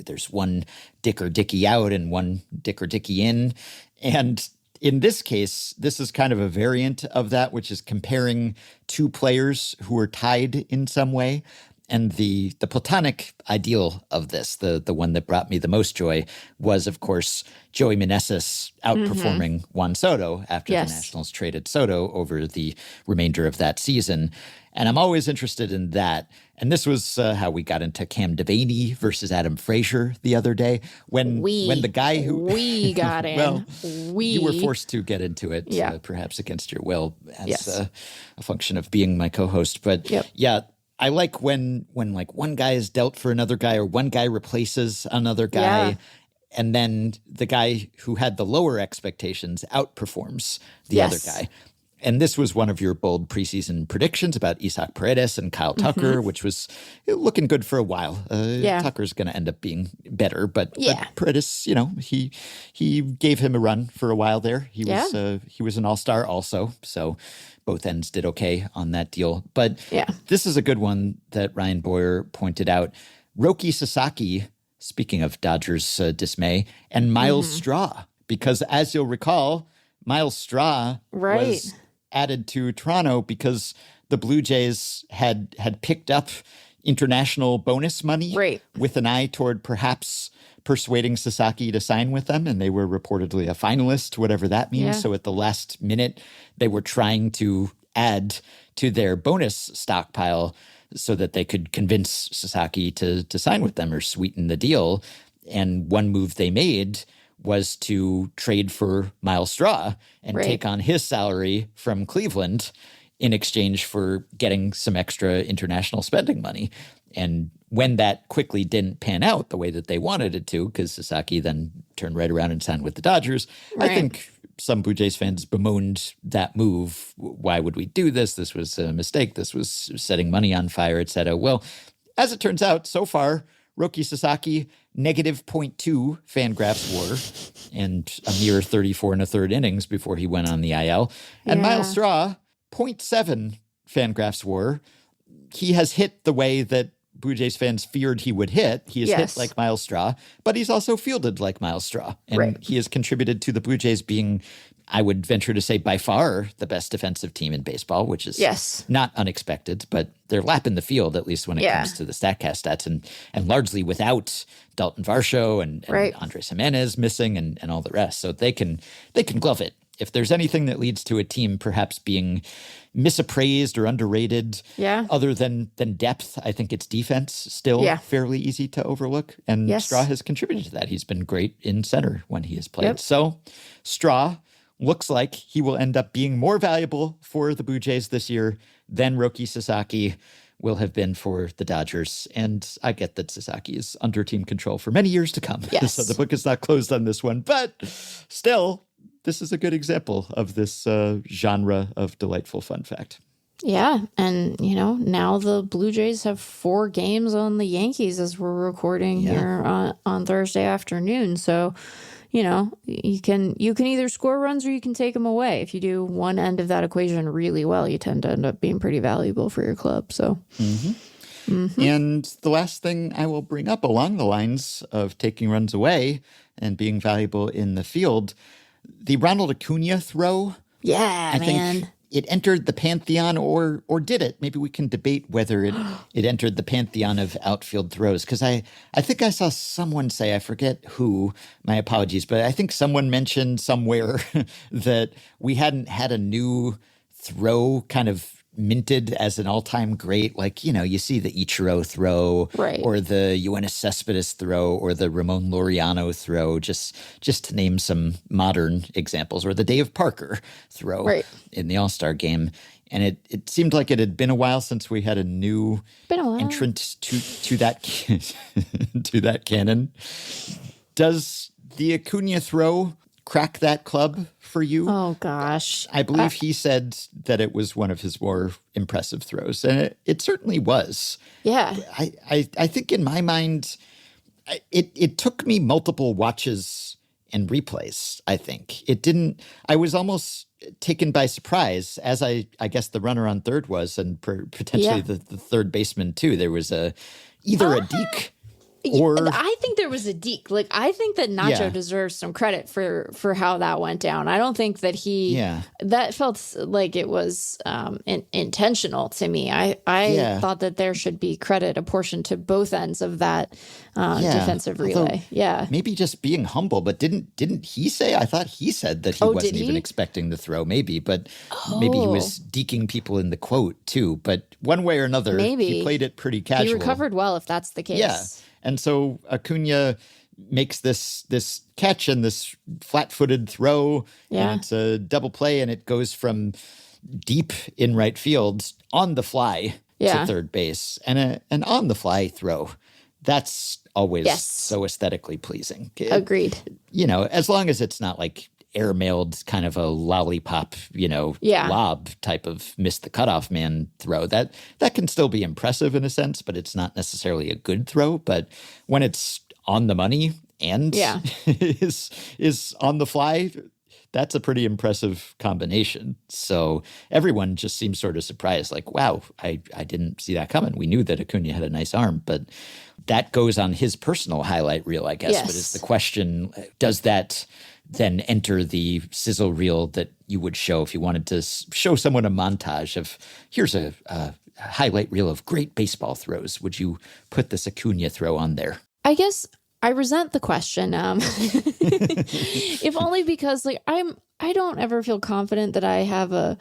there's one Dick or Dickie out and one Dick or Dickie in. And in this case, this is kind of a variant of that, which is comparing 2 players who are tied in some way. And the platonic ideal of this, the one that brought me the most joy, was, of course, Joey Meneses outperforming Juan Soto after the Nationals traded Soto over the remainder of that season. And I'm always interested in that. And this was how we got into Cam Devaney versus Adam Frazier the other day. When the guy who... We got in. Well, you were forced to get into it, perhaps against your will, as a function of being my co-host. But I like when like one guy is dealt for another guy, or one guy replaces another guy. And then the guy who had the lower expectations outperforms the Yes. other guy. And this was one of your bold preseason predictions about Isaac Paredes and Kyle Tucker, which was looking good for a while. Tucker's going to end up being better, but Paredes, he gave him a run for a while there. He was an all-star also, so both ends did okay on that deal. But this is a good one that Ryan Boyer pointed out. Roki Sasaki, speaking of Dodgers dismay, and Miles Straw, because as you'll recall, Miles Straw was added to Toronto because the Blue Jays had picked up international bonus money with an eye toward perhaps persuading Sasaki to sign with them, and they were reportedly a finalist, whatever that means. So at the last minute, they were trying to add to their bonus stockpile so that they could convince Sasaki to sign with them or sweeten the deal. And one move they made was to trade for Miles Straw and take on his salary from Cleveland in exchange for getting some extra international spending money. And when that quickly didn't pan out the way that they wanted it to, because Sasaki then turned right around and signed with the Dodgers, I think some Blue Jays fans bemoaned that move. Why would we do this? This was a mistake. This was setting money on fire, et cetera. Well, as it turns out, so far, Roki Sasaki, negative 0.2 FanGraphs WAR, and a mere 34 1/3 innings before he went on the IL. And Miles Straw, 0.7 FanGraphs WAR. He has hit the way that Blue Jays fans feared he would hit. He has hit like Miles Straw, but he's also fielded like Miles Straw. And he has contributed to the Blue Jays being, I would venture to say, by far the best defensive team in baseball, which is not unexpected, but they're lapping the field, at least when it comes to the StatCast stats, and largely without Dalton Varsho and Andres Jimenez missing and all the rest. So they can glove it. If there's anything that leads to a team perhaps being misappraised or underrated, other than depth, I think it's defense still fairly easy to overlook. And Straw has contributed to that. He's been great in center when he has played. So Straw looks like he will end up being more valuable for the Blue Jays this year than Roki Sasaki will have been for the Dodgers. And I get that Sasaki is under team control for many years to come. So the book is not closed on this one. But still, this is a good example of this genre of delightful fun fact. Yeah. And, now the Blue Jays have 4 games on the Yankees as we're recording here on Thursday afternoon. So, you can either score runs or you can take them away. If you do one end of that equation really well, you tend to end up being pretty valuable for your club. So, And the last thing I will bring up along the lines of taking runs away and being valuable in the field, the Ronald Acuna throw. I think it entered the pantheon, or did it? Maybe we can debate whether it entered the pantheon of outfield throws. Because I think I saw someone say, I forget who, my apologies, but I think someone mentioned somewhere that we hadn't had a new throw kind of minted as an all-time great. Like, you see the Ichiro throw or the Yoenis Cespedes throw or the Ramon Laureano throw, just to name some modern examples, or the Dave Parker throw in the All-Star game. And it seemed like it had been a while since we had a new entrant to that to that canon. Does the Acuna throw crack that club for you? Oh, gosh. I believe he said that it was one of his more impressive throws, and it certainly was. Yeah. I think in my mind, it took me multiple watches and replays, I think. It didn't – I was almost taken by surprise, as I guess the runner on third was, and potentially the third baseman too. There was either a deke – or I think there was a deke. Like, I think that Nacho deserves some credit for how that went down. I don't think that that felt like it was intentional to me. I thought that there should be credit apportioned to both ends of that defensive relay. Maybe just being humble, but didn't he say? I thought he said that he wasn't even expecting the throw. Maybe, but maybe he was deking people in the quote too. But one way or another, he played it pretty casual. He recovered well, if that's the case. Yeah. And so Acuna makes this catch and this flat-footed throw, and it's a double play, and it goes from deep in right field on the fly to third base, and an on-the-fly throw that's always Yes. so aesthetically pleasing. Agreed. As long as it's not like airmailed kind of a lollipop, lob type of missed the cutoff man throw, that can still be impressive in a sense, but it's not necessarily a good throw. But when it's on the money and is on the fly, that's a pretty impressive combination. So everyone just seems sort of surprised, like, wow, I didn't see that coming. We knew that Acuna had a nice arm, but that goes on his personal highlight reel, I guess. Yes. But is the question, does that then enter the sizzle reel that you would show if you wanted to show someone a montage of, here's a highlight reel of great baseball throws? Would you put this Acuna throw on there? I guess I resent the question, if only because I don't ever feel confident that I have a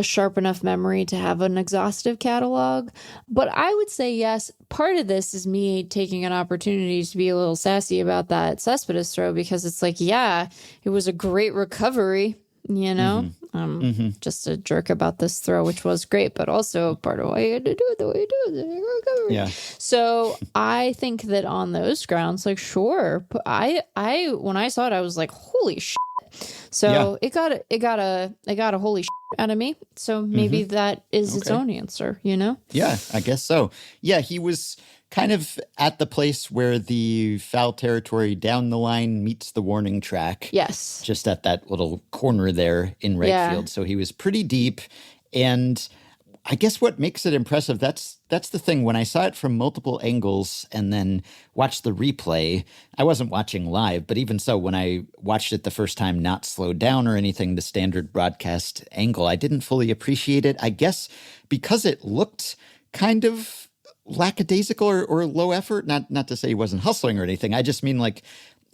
sharp enough memory to have an exhaustive catalog. But I would say yes. Part of this is me taking an opportunity to be a little sassy about that Cespedes throw, because it's like, yeah, it was a great recovery. Just a jerk about this throw, which was great, but also part of why you had to do it the way you do it. Recovery. Yeah. So I think that on those grounds, like, sure. I when I saw it, I was like, holy shit. So it got a holy shit out of me. So maybe that is its own answer, Yeah, I guess so. Yeah, he was kind of at the place where the foul territory down the line meets the warning track. Yes. Just at that little corner there in right field. So he was pretty deep. And I guess what makes it impressive, that's the thing. When I saw it from multiple angles and then watched the replay, I wasn't watching live, but even so, when I watched it the first time, not slowed down or anything, the standard broadcast angle, I didn't fully appreciate it. I guess because it looked kind of lackadaisical or low effort, not to say he wasn't hustling or anything. I just mean, like,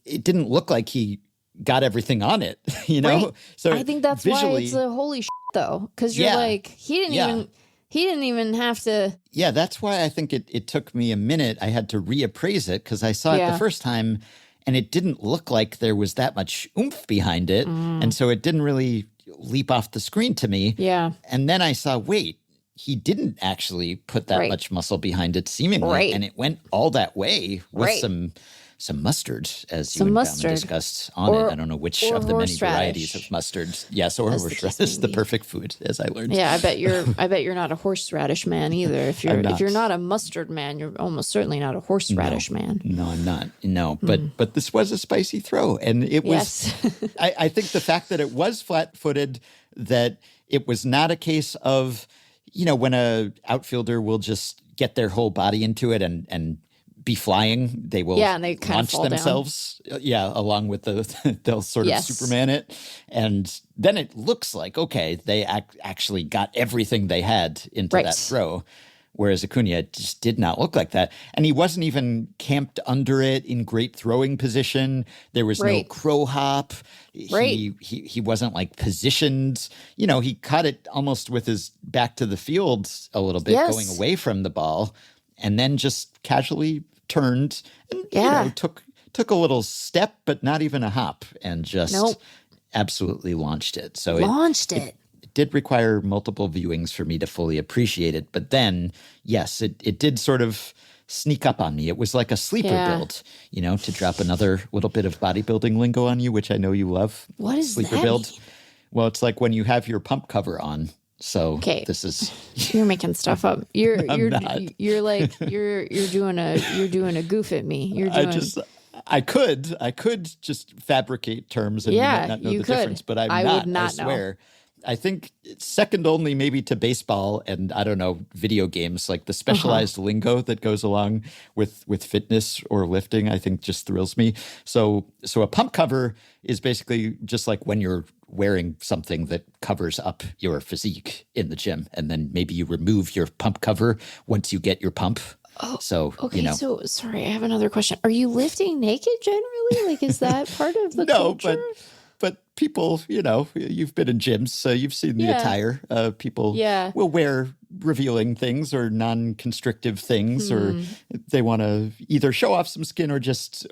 it didn't look like he got everything on it, Right. So I think that's visually, why it's a holy shit, though, because you're like, he didn't even have to. Yeah, that's why I think it took me a minute. I had to reappraise it because I saw it the first time and it didn't look like there was that much oomph behind it. And so it didn't really leap off the screen to me. Yeah. And then I saw, wait, he didn't actually put that much muscle behind it, seemingly, and it went all that way with some mustard, as you and Gavin discussed on it. I don't know which of the many varieties of mustard. Yes, or horseradish, the perfect food, as I learned. Yeah, I bet you're not a horseradish man either. If you're not a mustard man, you're almost certainly not a horseradish man. No, I'm not. No, but this was a spicy throw, and it was. Yes. I think the fact that it was flat-footed, that it was not a case of, when a outfielder will just get their whole body into it and be flying, they will and they kind launch of fall themselves. Down. Along with they'll sort of Superman it. And then it looks like, okay, they actually got everything they had into that throw. Whereas Acuna just did not look like that. And he wasn't even camped under it in great throwing position. There was no crow hop. He wasn't like positioned. He caught it almost with his back to the field a little bit, going away from the ball, and then just casually turned and took a little step, but not even a hop, and just absolutely launched it. So it did require multiple viewings for me to fully appreciate it. But then, yes, it did sort of sneak up on me. It was like a sleeper build, to drop another little bit of bodybuilding lingo on you, which I know you love. What is sleeper that build? mean? Well, it's like when you have your pump cover on. So this is you're making stuff up. You're doing a goof at me. You're doing. I could just fabricate terms and you might not know the difference, but I would not swear. I think it's second only maybe to baseball and, I don't know, video games, like the specialized lingo that goes along with fitness or lifting, I think just thrills me. So a pump cover is basically just like when you're wearing something that covers up your physique in the gym, and then maybe you remove your pump cover once you get your pump. Oh, so, okay. So, sorry, I have another question. Are you lifting naked generally? Like, is that part of the culture? But people, you've been in gyms, so you've seen the attire. People will wear non-revealing things or non-constrictive things, or they want to either show off some skin or just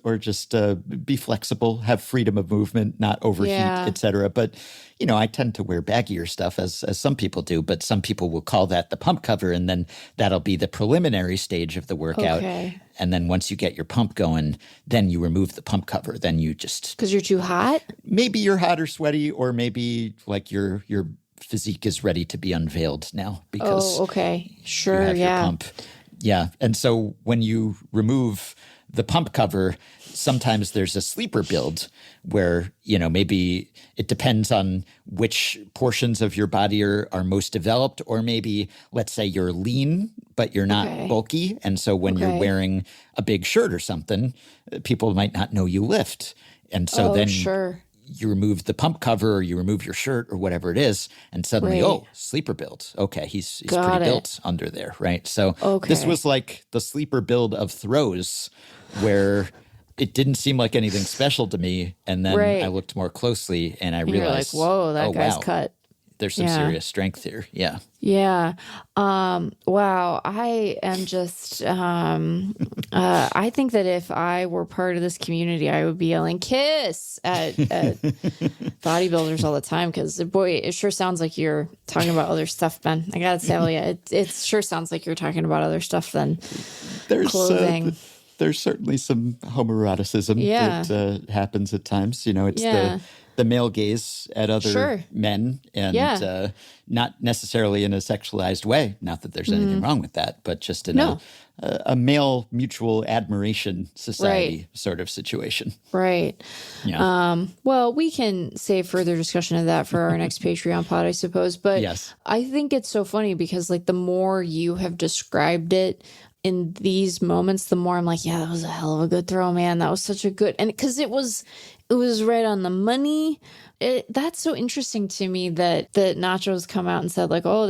be flexible, have freedom of movement, not overheat, etc. But I tend to wear baggier stuff as some people do, but some people will call that the pump cover, and then that'll be the preliminary stage of the workout. Okay. And then once you get your pump going, then you remove the pump cover. Then you just, because you're too hot. Maybe you're hot or sweaty, or maybe like your physique is ready to be unveiled now because sure, you have your pump. Yeah. And so when you remove the pump cover, sometimes there's a sleeper build where, maybe it depends on which portions of your body are most developed, or maybe let's say you're lean, but you're not bulky. And so when you're wearing a big shirt or something, people might not know you lift. And so then you remove the pump cover, or you remove your shirt or whatever it is, and suddenly, sleeper build. Okay, he's pretty built under there, right? So this was like the sleeper build of throws, where it didn't seem like anything special to me. And then I looked more closely and I realized, whoa, that guy's cut. There's some serious strength here. Yeah. Yeah. Wow. I am just, I think that if I were part of this community, I would be yelling "kiss" at bodybuilders all the time. Because boy, it sure sounds like you're talking about other stuff, Ben. I gotta tell you, it sure sounds like you're talking about other stuff than clothing. There's certainly some homoeroticism that happens at times. It's the male gaze at other men, and not necessarily in a sexualized way. Not that there's anything wrong with that, but just in a male mutual admiration society sort of situation. Right. Yeah. Well, we can save further discussion of that for our next Patreon pod, I suppose. But I think it's so funny because like the more you have described it in these moments, the more I'm like, yeah, that was a hell of a good throw, man. That was such a good, and because it was right on the money. That's so interesting to me that Nacho's come out and said like, oh,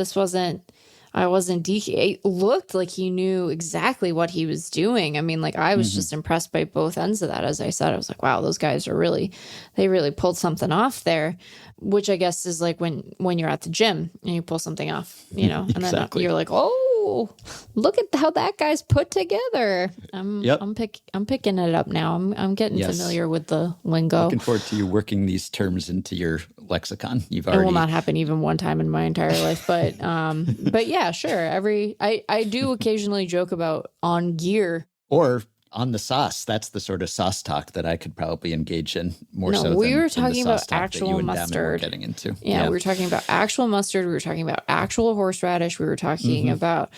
I wasn't DK. It looked like he knew exactly what he was doing. I mean, like I was just impressed by both ends of that. As I said, I was like, wow, those guys they really pulled something off there, which I guess is like when you're at the gym and you pull something off, and then you're like, oh, look at how that guy's put together. I'm picking it up now. I'm getting familiar with the lingo. Looking forward to you working these terms into your lexicon. It will not happen even one time in my entire life, but yeah, sure. I do occasionally joke about on gear or on the sauce. That's the sort of sauce talk that I could probably engage in more so. We were talking about actual mustard. Getting into. Yeah, we were talking about actual mustard. We were talking about actual horseradish. We were talking about.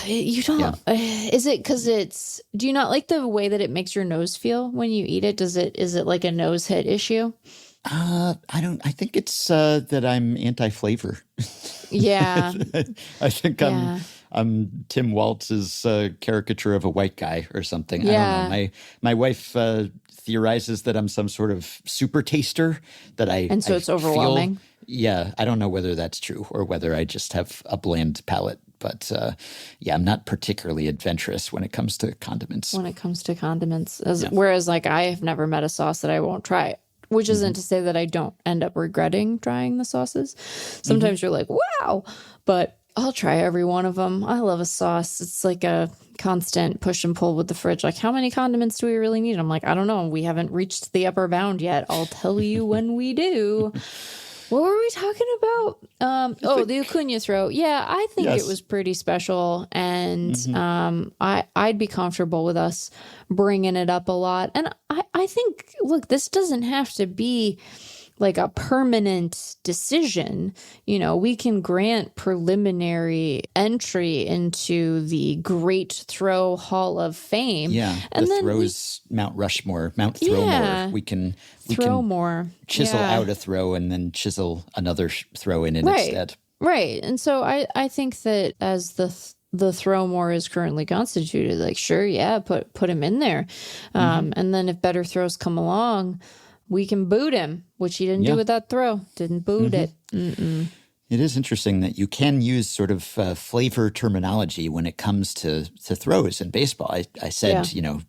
You don't. Is it because do you not like the way that it makes your nose feel when you eat it? Is it like a nose hit issue? I don't. I think it's that I'm anti-flavor. Yeah. I think I'm Tim Waltz's caricature of a white guy or something. Yeah. I don't know. My wife theorizes that I'm some sort of super taster, and so it's overwhelming. I don't know whether that's true or whether I just have a bland palate. But I'm not particularly adventurous when it comes to condiments. Whereas like I have never met a sauce that I won't try. Which isn't to say that I don't end up regretting trying the sauces. Sometimes you're like, wow, but I'll try every one of them. I love a sauce. It's like a constant push and pull with the fridge. Like, how many condiments do we really need? I'm like, I don't know. We haven't reached the upper bound yet. I'll tell you when we do. What were we talking about? The Acuna throw. Yeah, I think it was pretty special, and I'd be comfortable with us bringing it up a lot. And I think, look, this doesn't have to be like a permanent decision. We can grant preliminary entry into the Great Throw Hall of Fame. Yeah, and the throws Mount Rushmore, Mount Throwmore. We can chisel out a throw and then chisel another throw in instead. Right. And so I think that as the Throwmore is currently constituted, like, sure, put him in there. And then if better throws come along, we can boot him, which he didn't do with that throw. Didn't boot it. It is interesting that you can use sort of flavor terminology when it comes to throws in baseball. I said,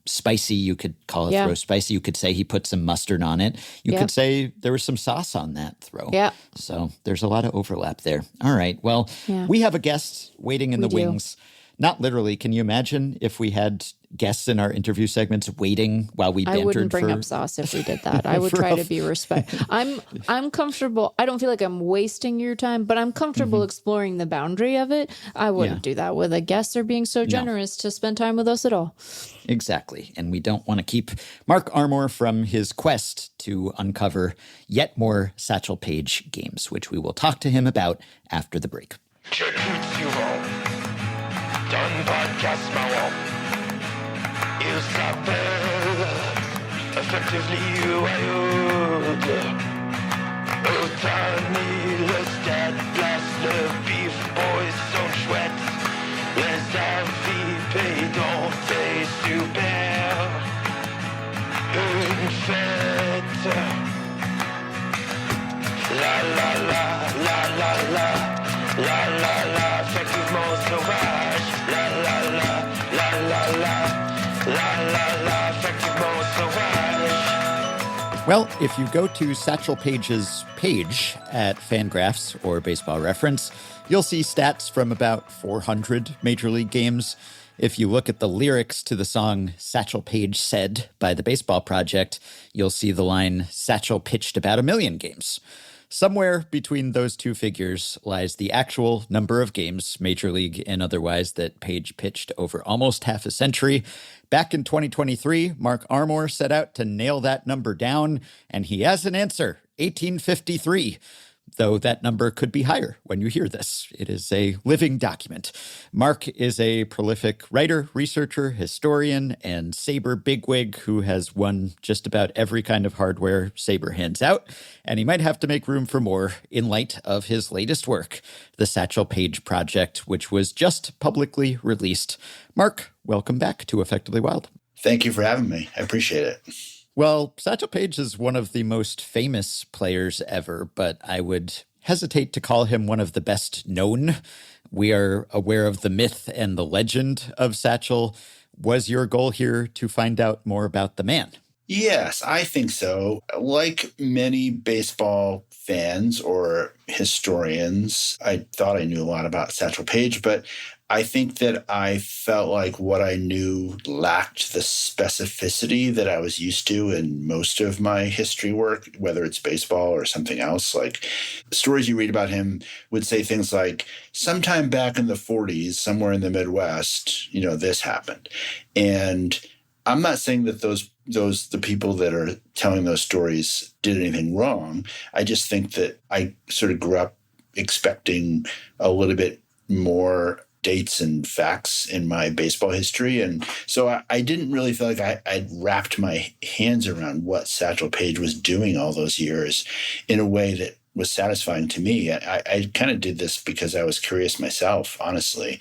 spicy, you could call a throw spicy. You could say he put some mustard on it. You could say there was some sauce on that throw. Yeah. So there's a lot of overlap there. All right. Well, we have a guest waiting in the wings. Not literally. Can you imagine if we had guests in our interview segments waiting while we bantered? I wouldn't bring up sauce if we did that. I would try to be respectful. I'm comfortable. I don't feel like I'm wasting your time, but I'm comfortable exploring the boundary of it. I wouldn't do that with a guest or being so generous to spend time with us at all. Exactly. And we don't want to keep Mark Armour from his quest to uncover yet more Satchel Paige games, which we will talk to him about after the break. D'un podcast marrant. Il s'appelle effectively Wild. Otani, le stade place, le beef boys sont chouettes. Les avis pédants, c'est super. Une fête. La la la, la la la, la la la, effectivement sauvage. La la la, la la la, la la la, effectivement sauvage. Well, if you go to Satchel Paige's page at FanGraphs or Baseball Reference, you'll see stats from about 400 Major League games. If you look at the lyrics to the song Satchel Paige Said by the Baseball Project, you'll see the line Satchel pitched about 1 million games. Somewhere between those two figures lies the actual number of games, Major League and otherwise, that Paige pitched over almost half a century. Back in 2023, Mark Armour set out to nail that number down, and he has an answer, 1853. Though that number could be higher when you hear this. It is a living document. Mark is a prolific writer, researcher, historian, and Sabre bigwig who has won just about every kind of hardware Sabre hands out, and he might have to make room for more in light of his latest work, the Satchel Paige Project, which was just publicly released. Mark, welcome back to Effectively Wild. Thank you for having me. I appreciate it. Well, Satchel Paige is one of the most famous players ever, but I would hesitate to call him one of the best known. We are aware of the myth and the legend of Satchel. Was your goal here to find out more about the man? Yes, I think so. Like many baseball fans or historians, I thought I knew a lot about Satchel Paige, but I think that I felt like what I knew lacked the specificity that I was used to in most of my history work, whether it's baseball or something else. Like stories you read about him would say things like, sometime back in the 40s, somewhere in the Midwest, this happened. And I'm not saying that the people that are telling those stories did anything wrong. I just think that I sort of grew up expecting a little bit more dates and facts in my baseball history. And so I didn't really feel like I'd wrapped my hands around what Satchel Paige was doing all those years in a way that was satisfying to me. I kind of did this because I was curious myself, honestly.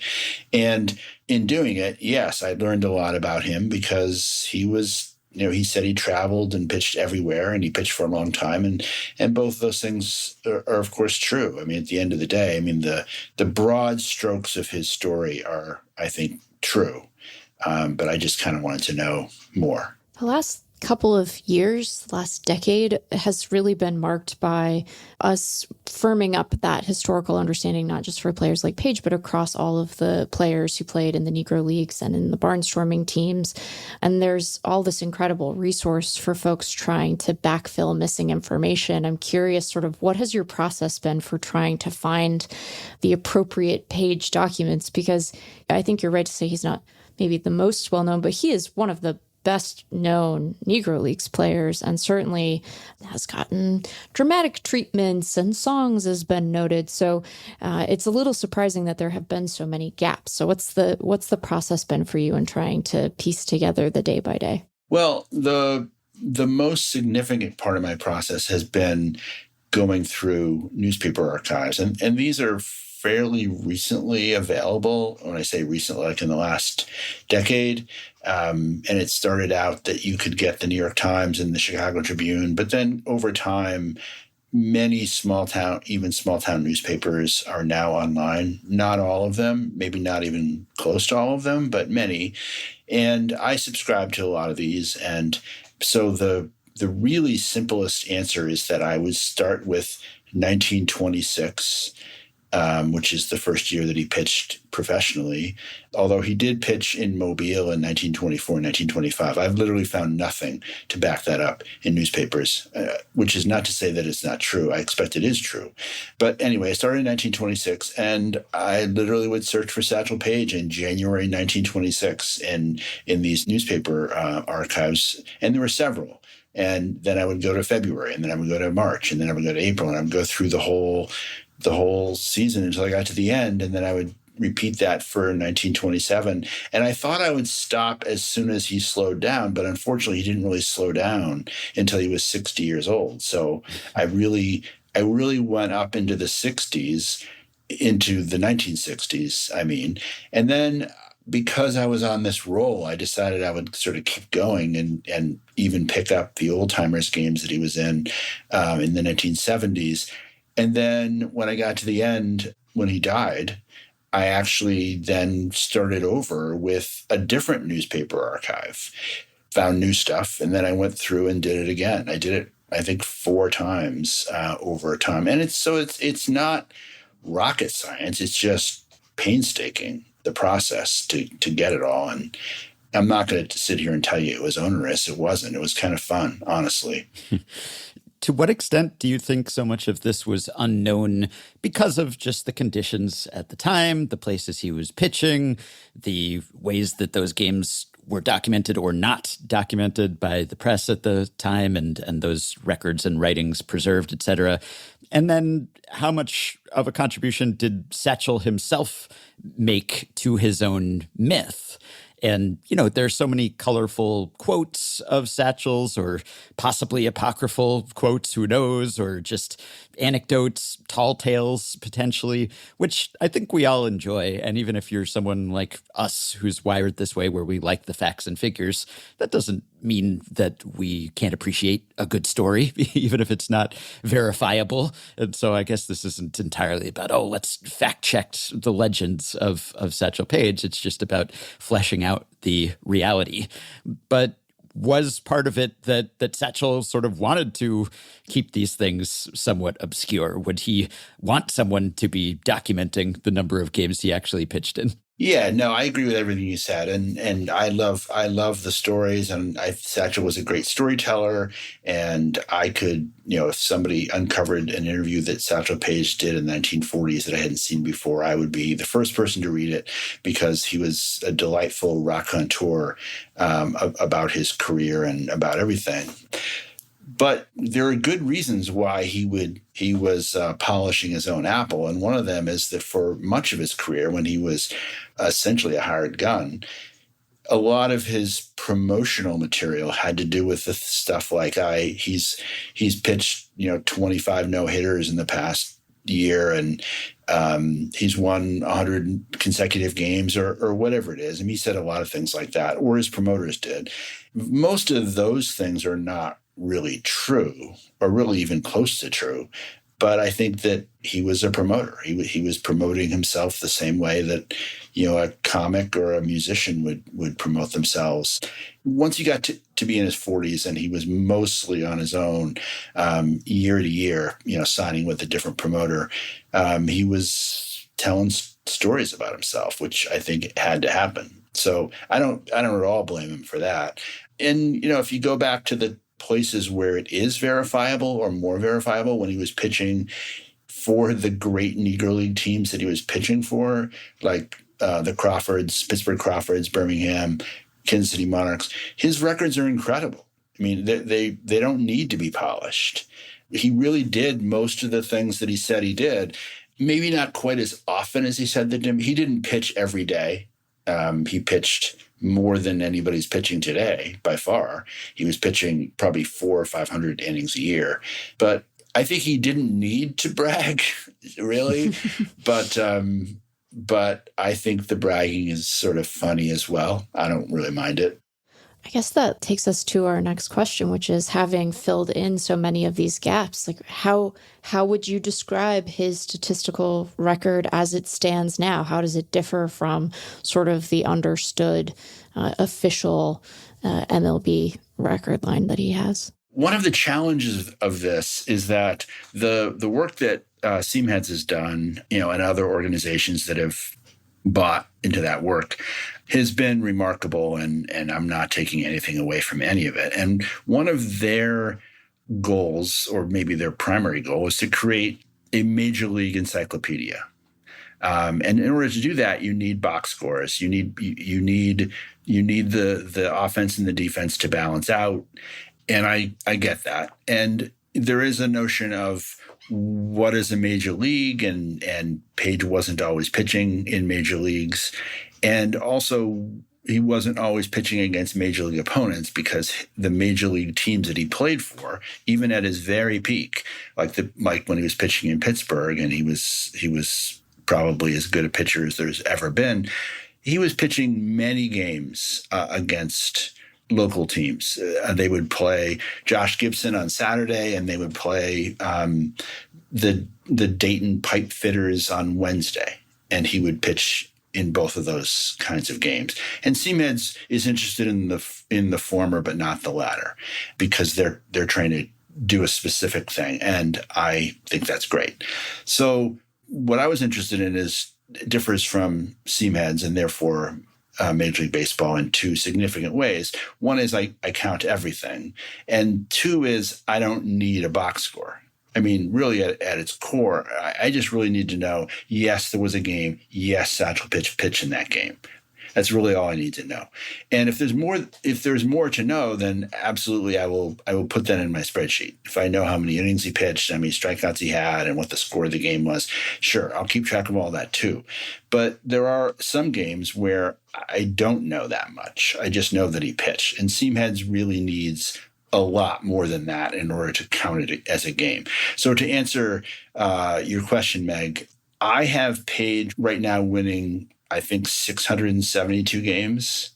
And in doing it, yes, I learned a lot about him because he was, he said he traveled and pitched everywhere, and he pitched for a long time. And both those things are, of course, true. I mean, at the end of the day, the broad strokes of his story are, I think, true. But I just kind of wanted to know more. The last couple of years, last decade, has really been marked by us firming up that historical understanding, not just for players like Paige, but across all of the players who played in the Negro Leagues and in the barnstorming teams. And there's all this incredible resource for folks trying to backfill missing information. I'm curious, sort of, what has your process been for trying to find the appropriate Paige documents? Because I think you're right to say he's not maybe the most well-known, but he is one of the best known Negro Leagues players, and certainly has gotten dramatic treatments and songs has been noted. So it's a little surprising that there have been so many gaps. So what's the process been for you in trying to piece together the day by day? Well, the most significant part of my process has been going through newspaper archives, and these are fairly recently available. When I say recently, like in the last decade. And it started out that you could get the New York Times and the Chicago Tribune, but then over time, many small town newspapers are now online. Not all of them, maybe not even close to all of them, but many. And I subscribe to a lot of these. And so the really simplest answer is that I would start with 1926, which is the first year that he pitched professionally. Although he did pitch in Mobile in 1924 and 1925. I've literally found nothing to back that up in newspapers, which is not to say that it's not true. I expect it is true. But anyway, I started in 1926, and I literally would search for Satchel Paige in January 1926 in these newspaper archives, and there were several. And then I would go to February, and then I would go to March, and then I would go to April, and I would go through the whole season until I got to the end, and then I would repeat that for 1927. And I thought I would stop as soon as he slowed down, but unfortunately, he didn't really slow down until he was 60 years old. So I really went up into the 60s, into the 1960s, I mean. And then because I was on this roll, I decided I would sort of keep going and even pick up the old timers games that he was in the 1970s. And then when I got to the end, when he died, I actually then started over with a different newspaper archive, found new stuff, and then I went through and did it again. I did it, I think, 4 times over time. And it's not rocket science. It's just painstaking, the process to get it all. And I'm not going to sit here and tell you it was onerous. It wasn't. It was kind of fun, honestly. To what extent do you think so much of this was unknown because of just the conditions at the time, the places he was pitching, the ways that those games were documented or not documented by the press at the time, and those records and writings preserved, et cetera? And then how much of a contribution did Satchel himself make to his own myth? And, there's so many colorful quotes of Satchel's, or possibly apocryphal quotes, who knows, or just anecdotes, tall tales, potentially, which I think we all enjoy. And even if you're someone like us who's wired this way, where we like the facts and figures, that doesn't mean that we can't appreciate a good story, even if it's not verifiable. And so I guess this isn't entirely about, let's fact check the legends of Satchel Paige. It's just about fleshing out the reality. But was part of it that Satchel sort of wanted to keep these things somewhat obscure? Would he want someone to be documenting the number of games he actually pitched in? Yeah, no, I agree with everything you said, and I love the stories, and Satchel was a great storyteller, and I could, if somebody uncovered an interview that Satchel Paige did in the 1940s that I hadn't seen before, I would be the first person to read it, because he was a delightful raconteur about his career and about everything. But there are good reasons why he was polishing his own apple. And one of them is that for much of his career, when he was essentially a hired gun, a lot of his promotional material had to do with the stuff like he's pitched 25 no-hitters in the past year, and he's won 100 consecutive games or whatever it is. And he said a lot of things like that, or his promoters did. Most of those things are not really true, or really even close to true. But I think that he was a promoter. He was promoting himself the same way that, a comic or a musician would promote themselves. Once he got to be in his 40s, and he was mostly on his own, year to year, signing with a different promoter, he was telling stories about himself, which I think had to happen. So I don't at all blame him for that. And, if you go back to the places where it is verifiable, or more verifiable, when he was pitching for the great Negro League teams that he was pitching for, like the Crawfords, Pittsburgh Crawfords, Birmingham, Kansas City Monarchs, his records are incredible. I mean, they don't need to be polished. He really did most of the things that he said he did. Maybe not quite as often as he said that he didn't pitch every day. He pitched more than anybody's pitching today, by far. He was pitching probably 400 or 500 innings a year. But I think he didn't need to brag, really. But I think the bragging is sort of funny as well. I don't really mind it. I guess that takes us to our next question, which is, having filled in so many of these gaps, like how would you describe his statistical record as it stands now? How does it differ from sort of the understood official MLB record line that he has? One of the challenges of this is that the work that Seamheads has done, and other organizations that have bought into that work has been remarkable, and I'm not taking anything away from any of it. And one of their goals, or maybe their primary goal, is to create a major league encyclopedia. And in order to do that, you need box scores. You need the offense and the defense to balance out. And I get that. And there is a notion of what is a major league, and Paige wasn't always pitching in major leagues. And also, he wasn't always pitching against major league opponents, because the major league teams that he played for, even at his very peak, like when he was pitching in Pittsburgh, and he was probably as good a pitcher as there's ever been, he was pitching many games against local teams. They would play Josh Gibson on Saturday, and they would play the Dayton Pipe Fitters on Wednesday, and he would pitch in both of those kinds of games. And Seamheads is interested in the former, but not the latter, because they're trying to do a specific thing, and I think that's great. So what I was interested in differs from Seamheads, and therefore Major League Baseball, in two significant ways. One is I count everything, and two is I don't need a box score. I mean, really, at its core, I just really need to know, yes, there was a game. Yes, Satchel pitched in that game. That's really all I need to know. And if there's more to know, then absolutely I will put that in my spreadsheet. If I know how many innings he pitched, how many strikeouts he had, and what the score of the game was, sure, I'll keep track of all that too. But there are some games where I don't know that much. I just know that he pitched. And Seamheads really needs a lot more than that in order to count it as a game. So to answer your question, Meg, I have Paige right now winning, I think, 672 games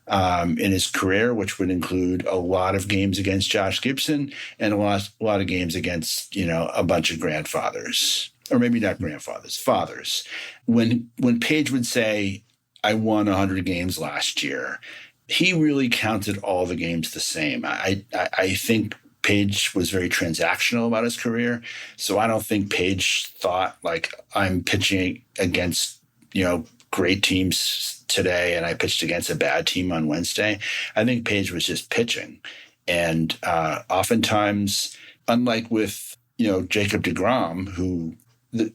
in his career, which would include a lot of games against Josh Gibson and a lot of games against, a bunch of grandfathers, or maybe not grandfathers, fathers. When Paige would say, I won 100 games last year, he really counted all the games the same. I think Paige was very transactional about his career. So I don't think Paige thought, like, I'm pitching against, great teams today, and I pitched against a bad team on Wednesday. I think Paige was just pitching. And oftentimes, unlike with, Jacob deGrom, who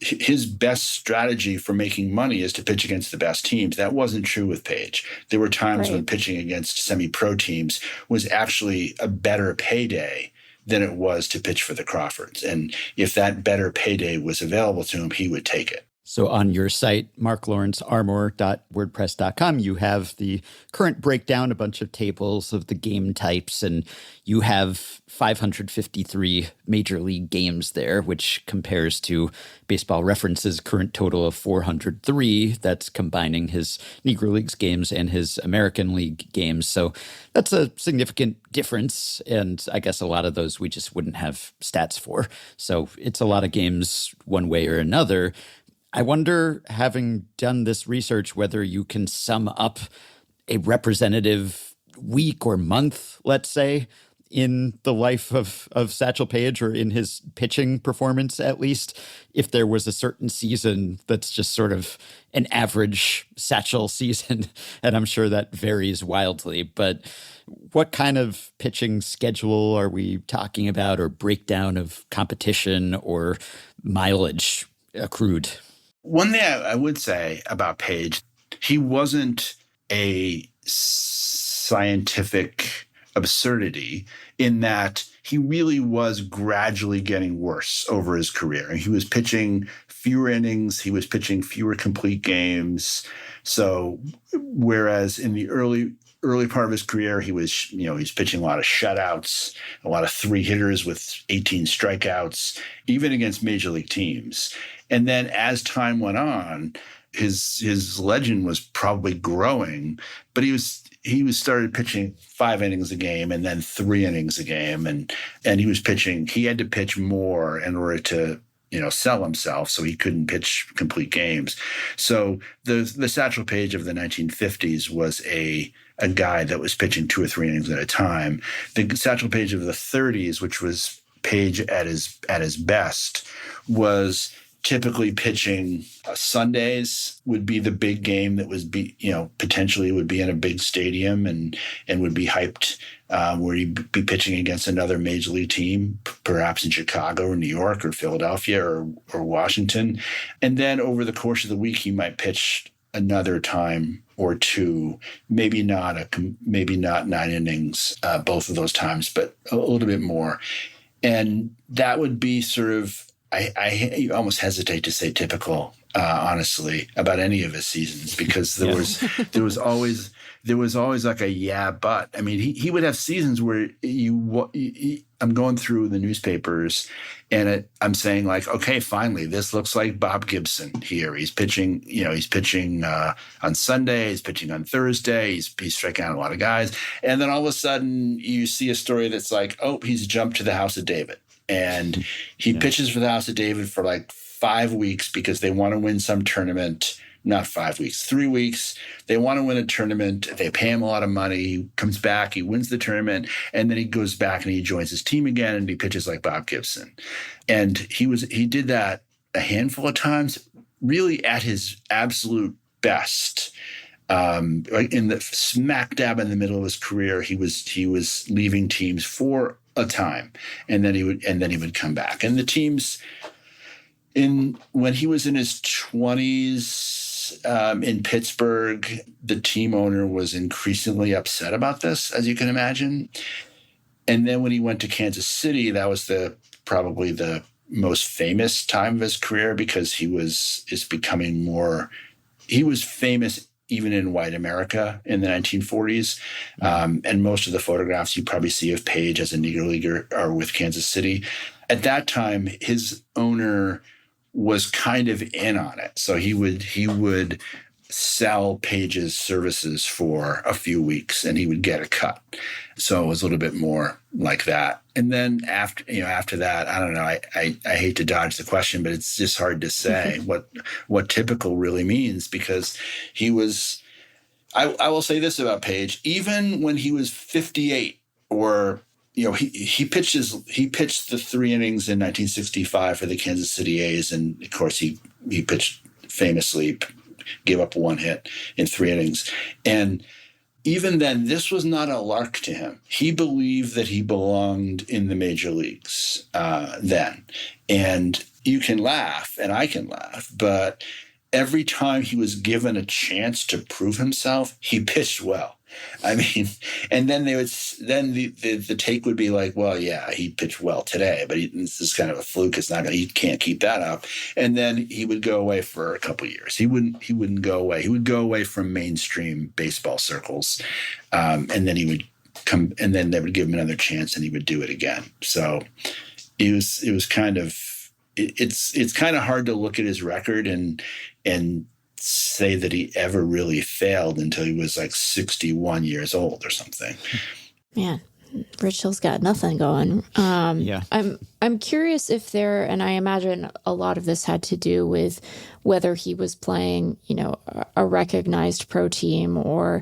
his best strategy for making money is to pitch against the best teams. That wasn't true with Paige. There were times when pitching against semi-pro teams was actually a better payday than it was to pitch for the Crawfords. And if that better payday was available to him, he would take it. So on your site, marklawrencearmor.wordpress.com, you have the current breakdown, a bunch of tables of the game types, and you have 553 major league games there, which compares to Baseball Reference's current total of 403. That's combining his Negro Leagues games and his American League games. So that's a significant difference, and I guess a lot of those we just wouldn't have stats for. So it's a lot of games one way or another. I wonder, having done this research, whether you can sum up a representative week or month, let's say, in the life of Satchel Paige, or in his pitching performance, at least, if there was a certain season that's just sort of an average Satchel season. And I'm sure that varies wildly. But what kind of pitching schedule are we talking about, or breakdown of competition or mileage accrued? One thing I would say about Paige, he wasn't a scientific absurdity in that he really was gradually getting worse over his career. He was pitching fewer innings. He was pitching fewer complete games. So whereas in the early early part of his career, he was pitching a lot of shutouts, a lot of 3-hitters with 18 strikeouts, even against major league teams. And then as time went on, his legend was probably growing, but he started pitching 5 innings a game and then 3 innings a game. And he had to pitch more in order to, sell himself, so he couldn't pitch complete games. So the Satchel Paige of the 1950s was a guy that was pitching 2 or 3 innings at a time. The Satchel Paige of the 30s, which was Paige at his best, was typically pitching Sundays would be the big game that was potentially would be in a big stadium and would be hyped, where he'd be pitching against another major league team, perhaps in Chicago or New York or Philadelphia or Washington. And then over the course of the week, he might pitch another time or 2, maybe not 9 innings, both of those times, but a little bit more. And that would be sort of, I almost hesitate to say typical, honestly, about any of his seasons, because there was always like a but. I mean, he would have seasons where I'm going through the newspapers and I'm saying like, okay, finally, this looks like Bob Gibson here. He's pitching, on Sunday, he's pitching on Thursday, he's striking out a lot of guys. And then all of a sudden you see a story that's like, oh, he's jumped to the House of David. And he pitches for the House of David for like 5 weeks because they want to win some tournament. Not 5 weeks, 3 weeks. They want to win a tournament. They pay him a lot of money. He comes back, he wins the tournament, and then he goes back and he joins his team again and he pitches like Bob Gibson. And he did that a handful of times, really at his absolute best. Like in the smack dab in the middle of his career, he was leaving teams for a time, and then he would come back. And the teams when he was in his 20s in Pittsburgh, the team owner was increasingly upset about this, as you can imagine. And then when he went to Kansas City, that was probably the most famous time of his career, because he was famous even in white America in the 1940s. And most of the photographs you probably see of Paige as a Negro Leaguer are with Kansas City. At that time, his owner was kind of in on it. So he would sell Paige's services for a few weeks and he would get a cut. So it was a little bit more like that. And then after that, I don't know, I hate to dodge the question, but it's just hard to say what typical really means, because he was, I will say this about Paige, even when he was 58 or he pitched the 3 innings in 1965 for the Kansas City A's, and of course he pitched famously, gave up 1 hit in 3 innings. And even then, this was not a lark to him. He believed that he belonged in the major leagues then. And you can laugh, and I can laugh, but every time he was given a chance to prove himself, he pitched well. I mean, and then the take would be like, well, yeah, he pitched well today, but this is kind of a fluke. He can't keep that up. And then he would go away for a couple of years. He wouldn't go away. He would go away from mainstream baseball circles. And then he would come, and then they would give him another chance and he would do it again. So it's kind of hard to look at his record and say that he ever really failed until he was like 61 years old or something. Man, Rich Hill's got nothing going. Yeah. I'm curious if and I imagine a lot of this had to do with whether he was playing, a recognized pro team or,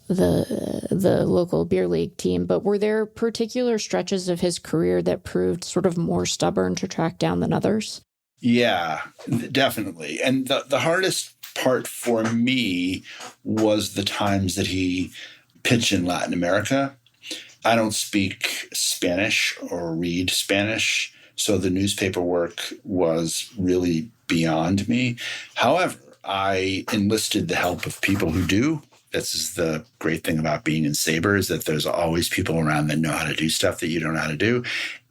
the local beer league team, but were there particular stretches of his career that proved sort of more stubborn to track down than others? Yeah, definitely. And the hardest part for me was the times that he pitched in Latin America. I don't speak Spanish or read Spanish, so the newspaper work was really beyond me. However, I enlisted the help of people who do. This is the great thing about being in SABR, is that there's always people around that know how to do stuff that you don't know how to do.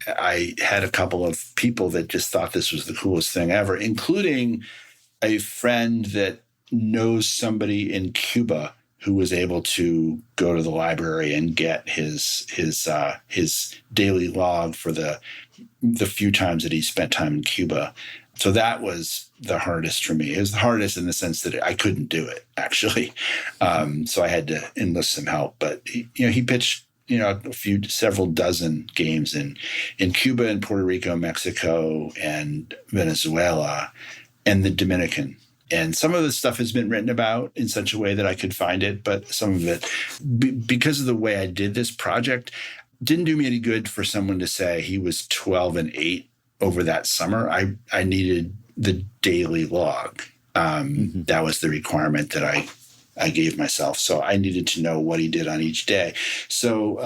I had a couple of people that just thought this was the coolest thing ever, including a friend that knows somebody in Cuba who was able to go to the library and get his daily log for the few times that he spent time in Cuba. So that was the hardest for me. It was the hardest in the sense that I couldn't do it, actually. So I had to enlist some help. But he pitched several dozen games in Cuba and Puerto Rico, Mexico, and Venezuela, and the Dominican. And some of the stuff has been written about in such a way that I could find it, but some of it, because of the way I did this project, didn't do me any good for someone to say he was 12 and 8 over that summer. I needed the daily log. That was the requirement that I gave myself. So I needed to know what he did on each day. So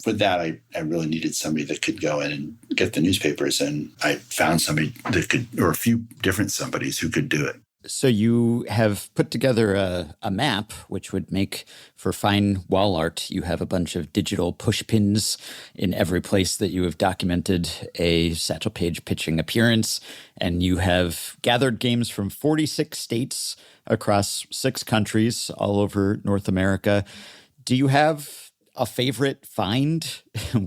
with that, I really needed somebody that could go in and get the newspapers. And I found somebody that could, or a few different somebodies who could do it. So you have put together a map, which would make for fine wall art. You have a bunch of digital push pins in every place that you have documented a Satchel Paige pitching appearance. And you have gathered games from 46 states across 6 countries all over North America. Do you have a favorite find,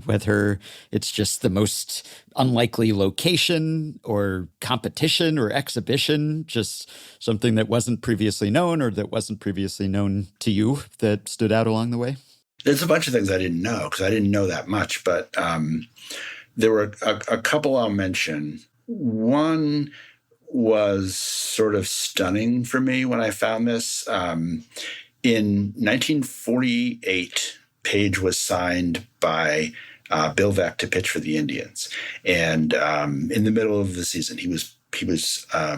whether it's just the most unlikely location or competition or exhibition, just something that wasn't previously known or that wasn't previously known to you that stood out along the way? There's a bunch of things I didn't know because I didn't know that much, but there were a couple I'll mention. One was sort of stunning for me when I found this. In 1948, Paige was signed by Bill Veeck to pitch for the Indians. And in the middle of the season, he was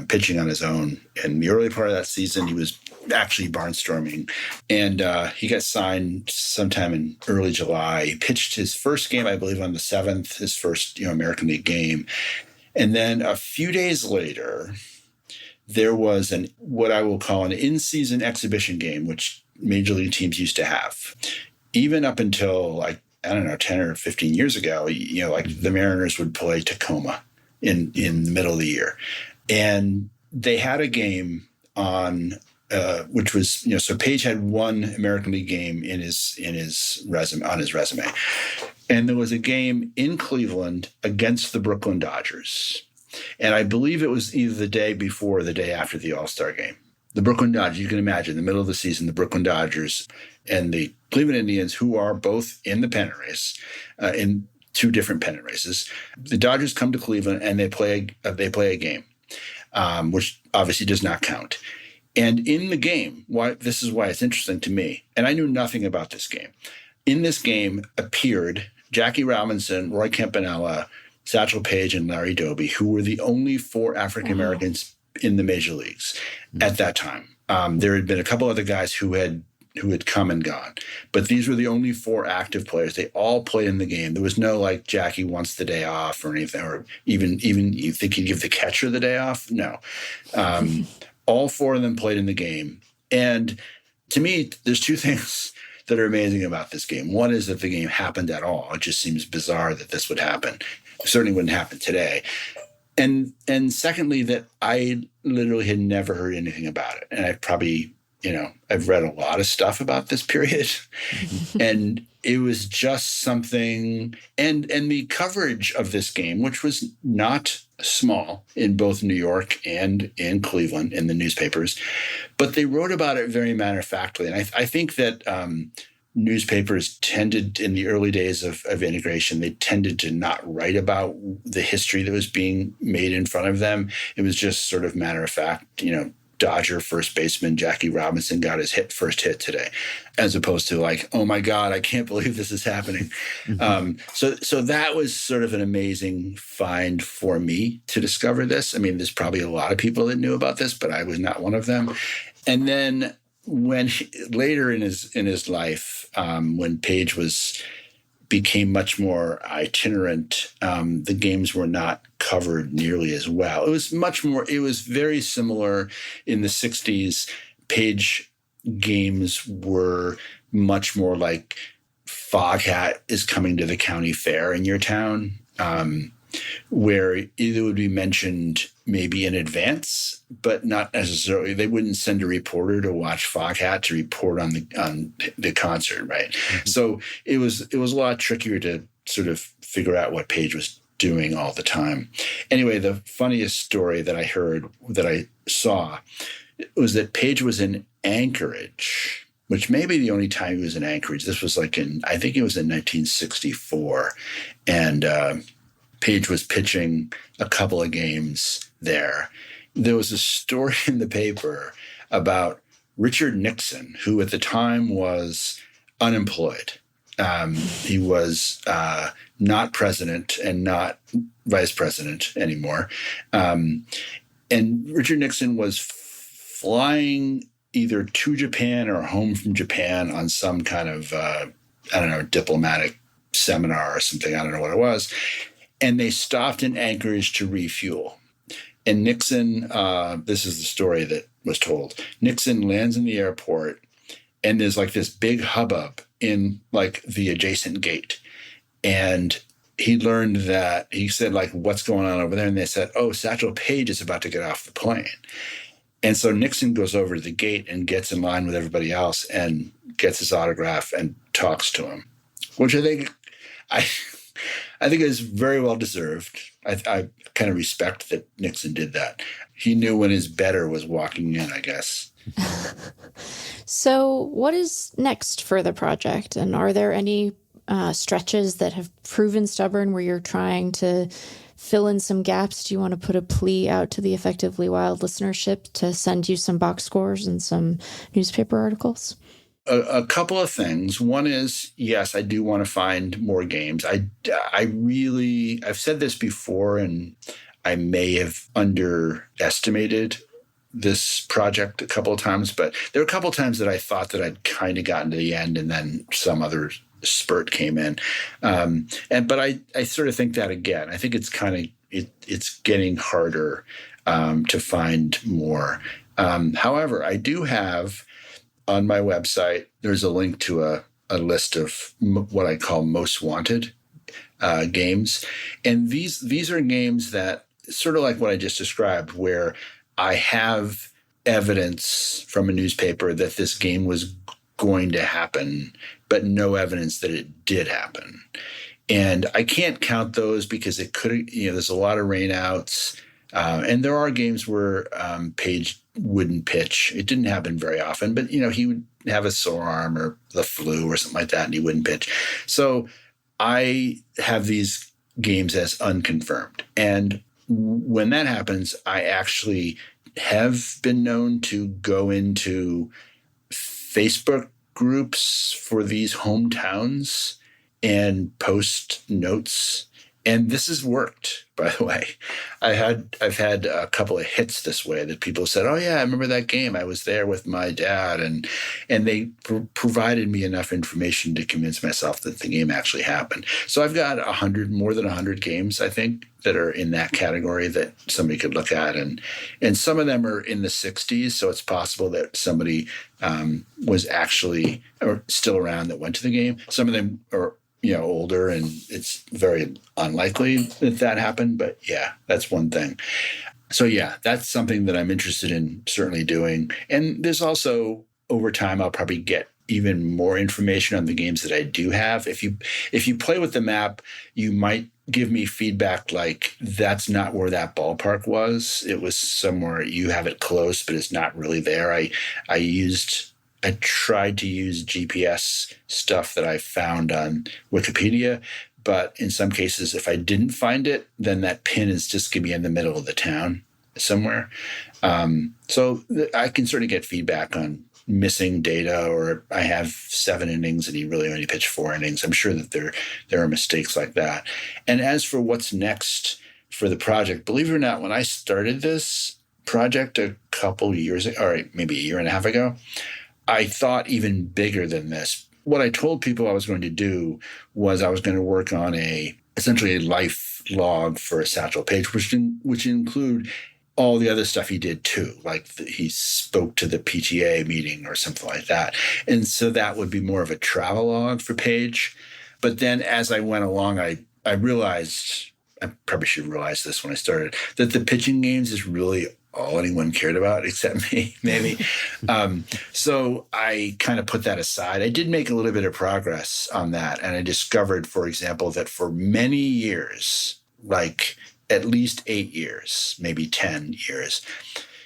pitching on his own. In the early part of that season, he was actually barnstorming. And he got signed sometime in early July. He pitched his first game, I believe, on the 7th, his first American League game. And then a few days later, there was what I will call an in-season exhibition game, which major league teams used to have. Even up until 10 or 15 years ago, the Mariners would play Tacoma in the middle of the year. And they had a game on, which was, so Paige had one American League game in his resume. And there was a game in Cleveland against the Brooklyn Dodgers. And I believe it was either the day before or the day after the All-Star game. The Brooklyn Dodgers, you can imagine, in the middle of the season, the Brooklyn Dodgers and the Cleveland Indians, who are both in the pennant race, in 2 different pennant races. The Dodgers come to Cleveland and they play a game, which obviously does not count. And in the game, this is why it's interesting to me, and I knew nothing about this game. In this game appeared Jackie Robinson, Roy Campanella, Satchel Paige, and Larry Doby, who were the only 4 African Americans in the major leagues at that time. There had been a couple other guys who had come and gone, but these were the only 4 active players. They all played in the game. There was no Jackie wants the day off or anything, or even you think he'd give the catcher the day off? No. All 4 of them played in the game. And to me, there's 2 things that are amazing about this game. One is that the game happened at all. It just seems bizarre that this would happen. It certainly wouldn't happen today. And secondly, that I literally had never heard anything about it. And I've probably, I've read a lot of stuff about this period. And it was just something, and the coverage of this game, which was not small in both New York and in Cleveland in the newspapers, but they wrote about it very matter-of-factly. And I think that newspapers tended, in the early days of integration, they tended to not write about the history that was being made in front of them. It was just sort of matter of fact, Dodger first baseman Jackie Robinson got his first hit today, as opposed to oh my God, I can't believe this is happening. So that was sort of an amazing find for me to discover this. I mean, there's probably a lot of people that knew about this, but I was not one of them. And then when later in his life, when Paige became much more itinerant, the games were not covered nearly as well. It was very similar in the 60s. Paige games were much more like Foghat is coming to the county fair in your town. where it would be mentioned maybe in advance, but not necessarily. They wouldn't send a reporter to watch Foghat to report on the concert, right? Mm-hmm. So it was a lot trickier to sort of figure out what Paige was doing all the time. Anyway, the funniest story that I saw was that Paige was in Anchorage, which may be the only time he was in Anchorage. This was I think it was in 1964. And Paige was pitching a couple of games there. There was a story in the paper about Richard Nixon, who at the time was unemployed. He was not president and not vice president anymore. And Richard Nixon was flying either to Japan or home from Japan on some kind of, diplomatic seminar or something. I don't know what it was. And they stopped in Anchorage to refuel. And Nixon, this is the story that was told. Nixon lands in the airport, and there's this big hubbub in the adjacent gate. And he learned that, he said, what's going on over there? And they said, oh, Satchel Paige is about to get off the plane. And so Nixon goes over to the gate and gets in line with everybody else and gets his autograph and talks to him, which I think is very well deserved. I kind of respect that Nixon did that. He knew when his better was walking in, I guess. So what is next for the project? And are there any stretches that have proven stubborn where you're trying to fill in some gaps? Do you want to put a plea out to the Effectively Wild listenership to send you some box scores and some newspaper articles? A couple of things. One is, yes, I do want to find more games. I've said this before, and I may have underestimated this project a couple of times, but there were a couple of times that I thought that I'd kind of gotten to the end, and then some other spurt came in. But I sort of think that again. I think it's it's getting harder to find more. However, I do have on my website, there's a link to a list of what I call most wanted games. And these are games that sort of like what I just described, where I have evidence from a newspaper that this game was going to happen, but no evidence that it did happen. And I can't count those because it could, there's a lot of rainouts. And there are games where Paige wouldn't pitch. It didn't happen very often, but, he would have a sore arm or the flu or something like that, and he wouldn't pitch. So I have these games as unconfirmed. And when that happens, I actually have been known to go into Facebook groups for these hometowns and post notes. And this has worked, by the way. I've had a couple of hits this way that people said, oh, yeah, I remember that game. I was there with my dad. And they provided me enough information to convince myself that the game actually happened. So I've got more than 100 games, I think, that are in that category that somebody could look at. And some of them are in the 60s. So it's possible that somebody was actually or still around that went to the game. Some of them are older, and it's very unlikely that happened. But yeah, that's one thing. So yeah, that's something that I'm interested in certainly doing. And there's also, over time, I'll probably get even more information on the games that I do have. If you play with the map, you might give me feedback like, that's not where that ballpark was. It was somewhere, you have it close, but it's not really there. I tried to use GPS stuff that I found on Wikipedia, but in some cases, if I didn't find it, then that pin is just going to be in the middle of the town somewhere. So I can sort of get feedback on missing data, or I have 7 innings and he really only pitched 4 innings. I'm sure that there are mistakes like that. And as for what's next for the project, believe it or not, when I started this project a couple years ago, or maybe a year and a half ago, I thought even bigger than this. What I told people I was going to do was I was going to work on essentially a life log for Satchel Paige, which include all the other stuff he did too, like he spoke to the PTA meeting or something like that. And so that would be more of a travel log for Paige. But then as I went along, I realized I probably should realize this when I started, that the pitching games is really all anyone cared about except me, maybe. So I kind of put that aside. I did make a little bit of progress on that. And I discovered, for example, that for many years, like at least 8 years, maybe 10 years,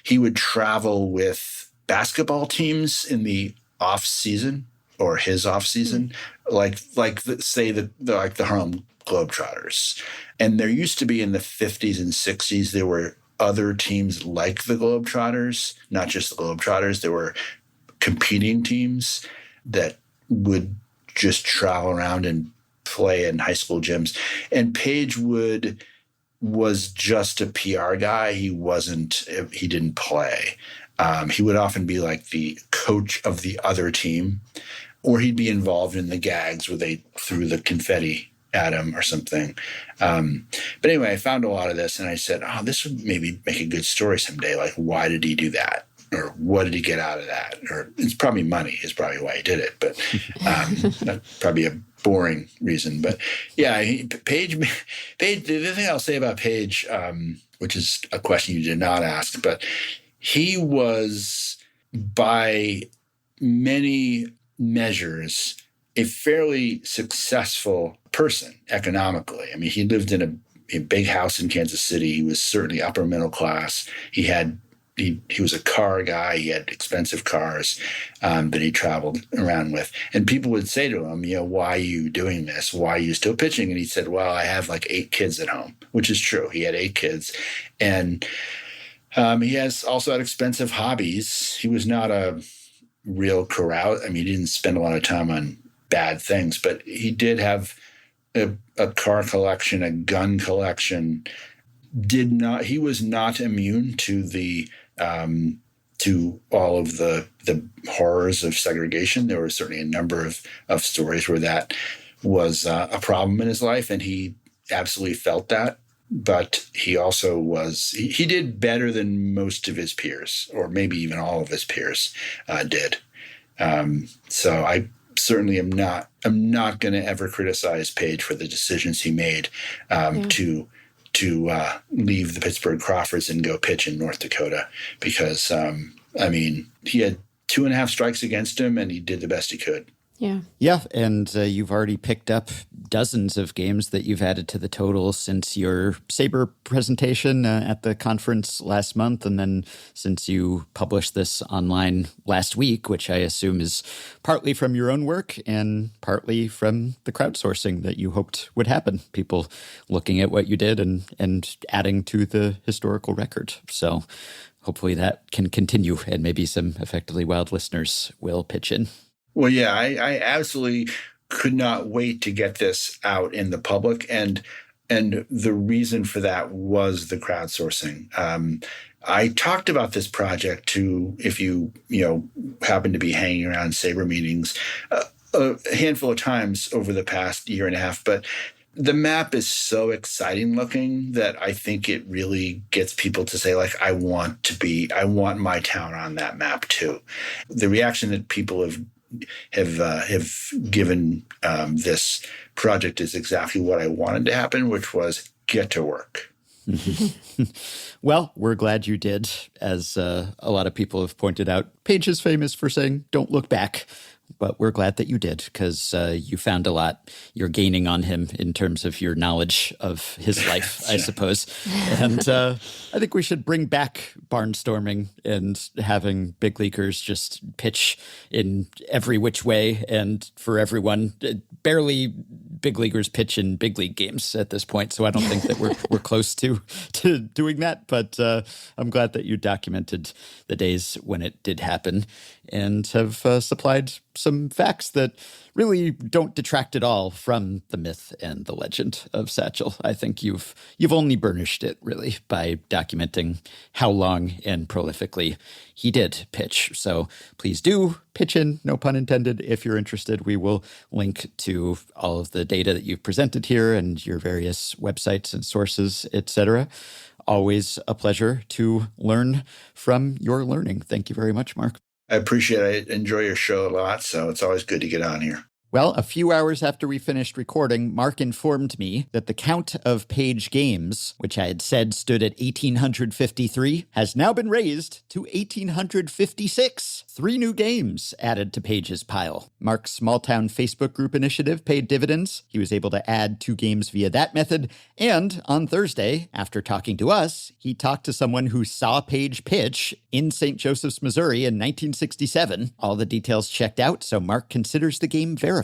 he would travel with basketball teams in the off season or his off season, like the Harlem Globetrotters. And there used to be in the 50s and 60s, there were other teams like the Globetrotters, not just the Globetrotters. There were competing teams that would just travel around and play in high school gyms. And Paige was just a PR guy. He didn't play. He would often be like the coach of the other team, or he'd be involved in the gags where they threw the confetti at him or something. But anyway, I found a lot of this and I said, this would maybe make a good story someday. Like, why did he do that? Or what did he get out of that? Or it's probably money is probably why he did it, but that's probably a boring reason. But yeah, Paige, the thing I'll say about Paige, which is a question you did not ask, but he was by many measures a fairly successful person economically. I mean, he lived in a big house in Kansas City. He was certainly upper middle class. He was a car guy. He had expensive cars that he traveled around with. And people would say to him, why are you doing this? Why are you still pitching? And he said, well, I have like 8 kids at home, which is true. He had 8 kids. And he has also had expensive hobbies. He was not a real carouse. I mean, he didn't spend a lot of time on bad things, but he did have a car collection, a gun collection. He was not immune to to all of the horrors of segregation. There were certainly a number of stories where that was a problem in his life, and he absolutely felt that. But he also he did better than most of his peers, or maybe even all of his peers did. So I certainly am not going to ever criticize Paige for the decisions he made to leave the Pittsburgh Crawfords and go pitch in North Dakota, because he had 2.5 strikes against him and he did the best he could. Yeah. Yeah, and you've already picked up dozens of games that you've added to the total since your Sabre presentation at the conference last month, and then since you published this online last week, which I assume is partly from your own work and partly from the crowdsourcing that you hoped would happen, people looking at what you did and adding to the historical record. So hopefully that can continue, and maybe some Effectively Wild listeners will pitch in. Well, yeah, I absolutely could not wait to get this out in the public. And the reason for that was the crowdsourcing. I talked about this project if you happen to be hanging around Sabre meetings, a handful of times over the past year and a half. But the map is so exciting looking that I think it really gets people to say, like, I want my town on that map too. The reaction that people have given this project is exactly what I wanted to happen, which was get to work. Well, we're glad you did. As a lot of people have pointed out, Paige is famous for saying, don't look back. But we're glad that you did, because you found a lot. You're gaining on him in terms of your knowledge of his life, I suppose. And I think we should bring back barnstorming and having big leaguers just pitch in every which way and for everyone. Barely big leaguers pitch in big league games at this point, so I don't think that we're close to doing that. But I'm glad that you documented the days when it did happen and have supplied some facts that really don't detract at all from the myth and the legend of Satchel. I think you've only burnished it, really, by documenting how long and prolifically he did pitch. So please do pitch in, no pun intended, if you're interested. We will link to all of the data that you've presented here and your various websites and sources, etc. Always a pleasure to learn from your learning. Thank you very much, Mark. I appreciate it. I enjoy your show a lot, so it's always good to get on here. Well, a few hours after we finished recording, Mark informed me that the count of Paige games, which I had said stood at 1,853, has now been raised to 1,856. 3 new games added to Paige's pile. Mark's small-town Facebook group initiative paid dividends. He was able to add 2 games via that method. And on Thursday, after talking to us, he talked to someone who saw Paige pitch in St. Joseph's, Missouri in 1967. All the details checked out, so Mark considers the game verified.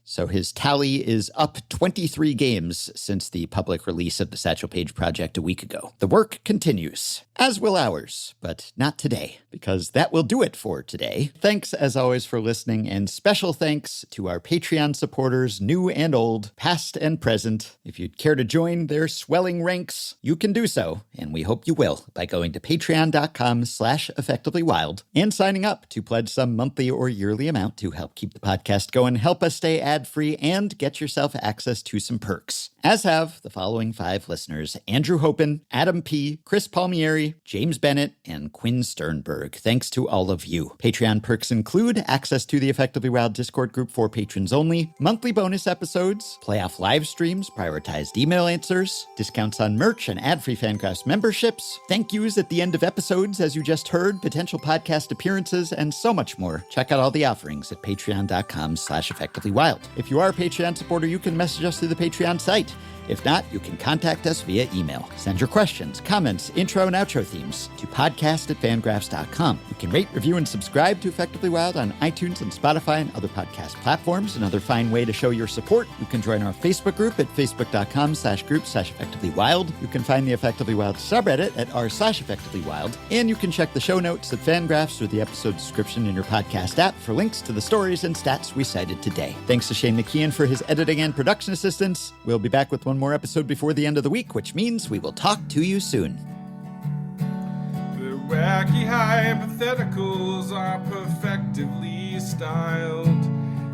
So his tally is up 23 games since the public release of the Satchel Paige project a week ago. The work continues, as will ours, but not today, because that will do it for today. Thanks, as always, for listening, and special thanks to our Patreon supporters, new and old, past and present. If you'd care to join their swelling ranks, you can do so, and we hope you will, by going to patreon.com/effectivelywild and signing up to pledge some monthly or yearly amount to help keep the podcast going, help us stay ad-free, and get yourself access to some perks, as have the following 5 listeners: Andrew Hopen, Adam P., Chris Palmieri, James Bennett, and Quinn Sternberg. Thanks to all of you. Patreon perks include access to the Effectively Wild Discord group for patrons only, monthly bonus episodes, playoff live streams, prioritized email answers, discounts on merch and ad-free FanGraphs memberships, thank yous at the end of episodes, as you just heard, potential podcast appearances, and so much more. Check out all the offerings at patreon.com/effectivelywild. If you are a Patreon supporter, you can message us through the Patreon site. If not, you can contact us via email. Send your questions, comments, intro and outro themes to podcast@fangraphs.com. You can rate, review, and subscribe to Effectively Wild on iTunes and Spotify and other podcast platforms. Another fine way to show your support. You can join our Facebook group at facebook.com/group/effectivelywild. You can find the Effectively Wild subreddit at r/effectivelywild. And you can check the show notes at FanGraphs or the episode description in your podcast app for links to the stories and stats we cited today. Thanks to Shane McKeon for his editing and production assistance. We'll be back with one more episode before the end of the week, which means we will talk to you soon. The wacky hypotheticals are perfectively styled,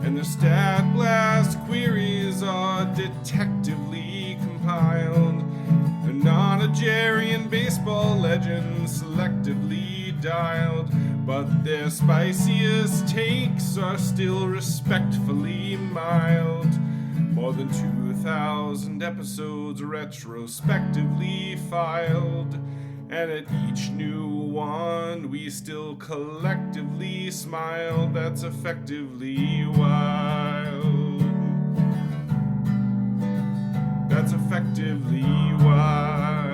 and their stat blast queries are detectively compiled. They're nonagenarian baseball legends selectively dialed, but their spiciest takes are still respectfully mild. More than 2,000 episodes retrospectively filed, and at each new one we still collectively smile. That's effectively wild. That's effectively wild.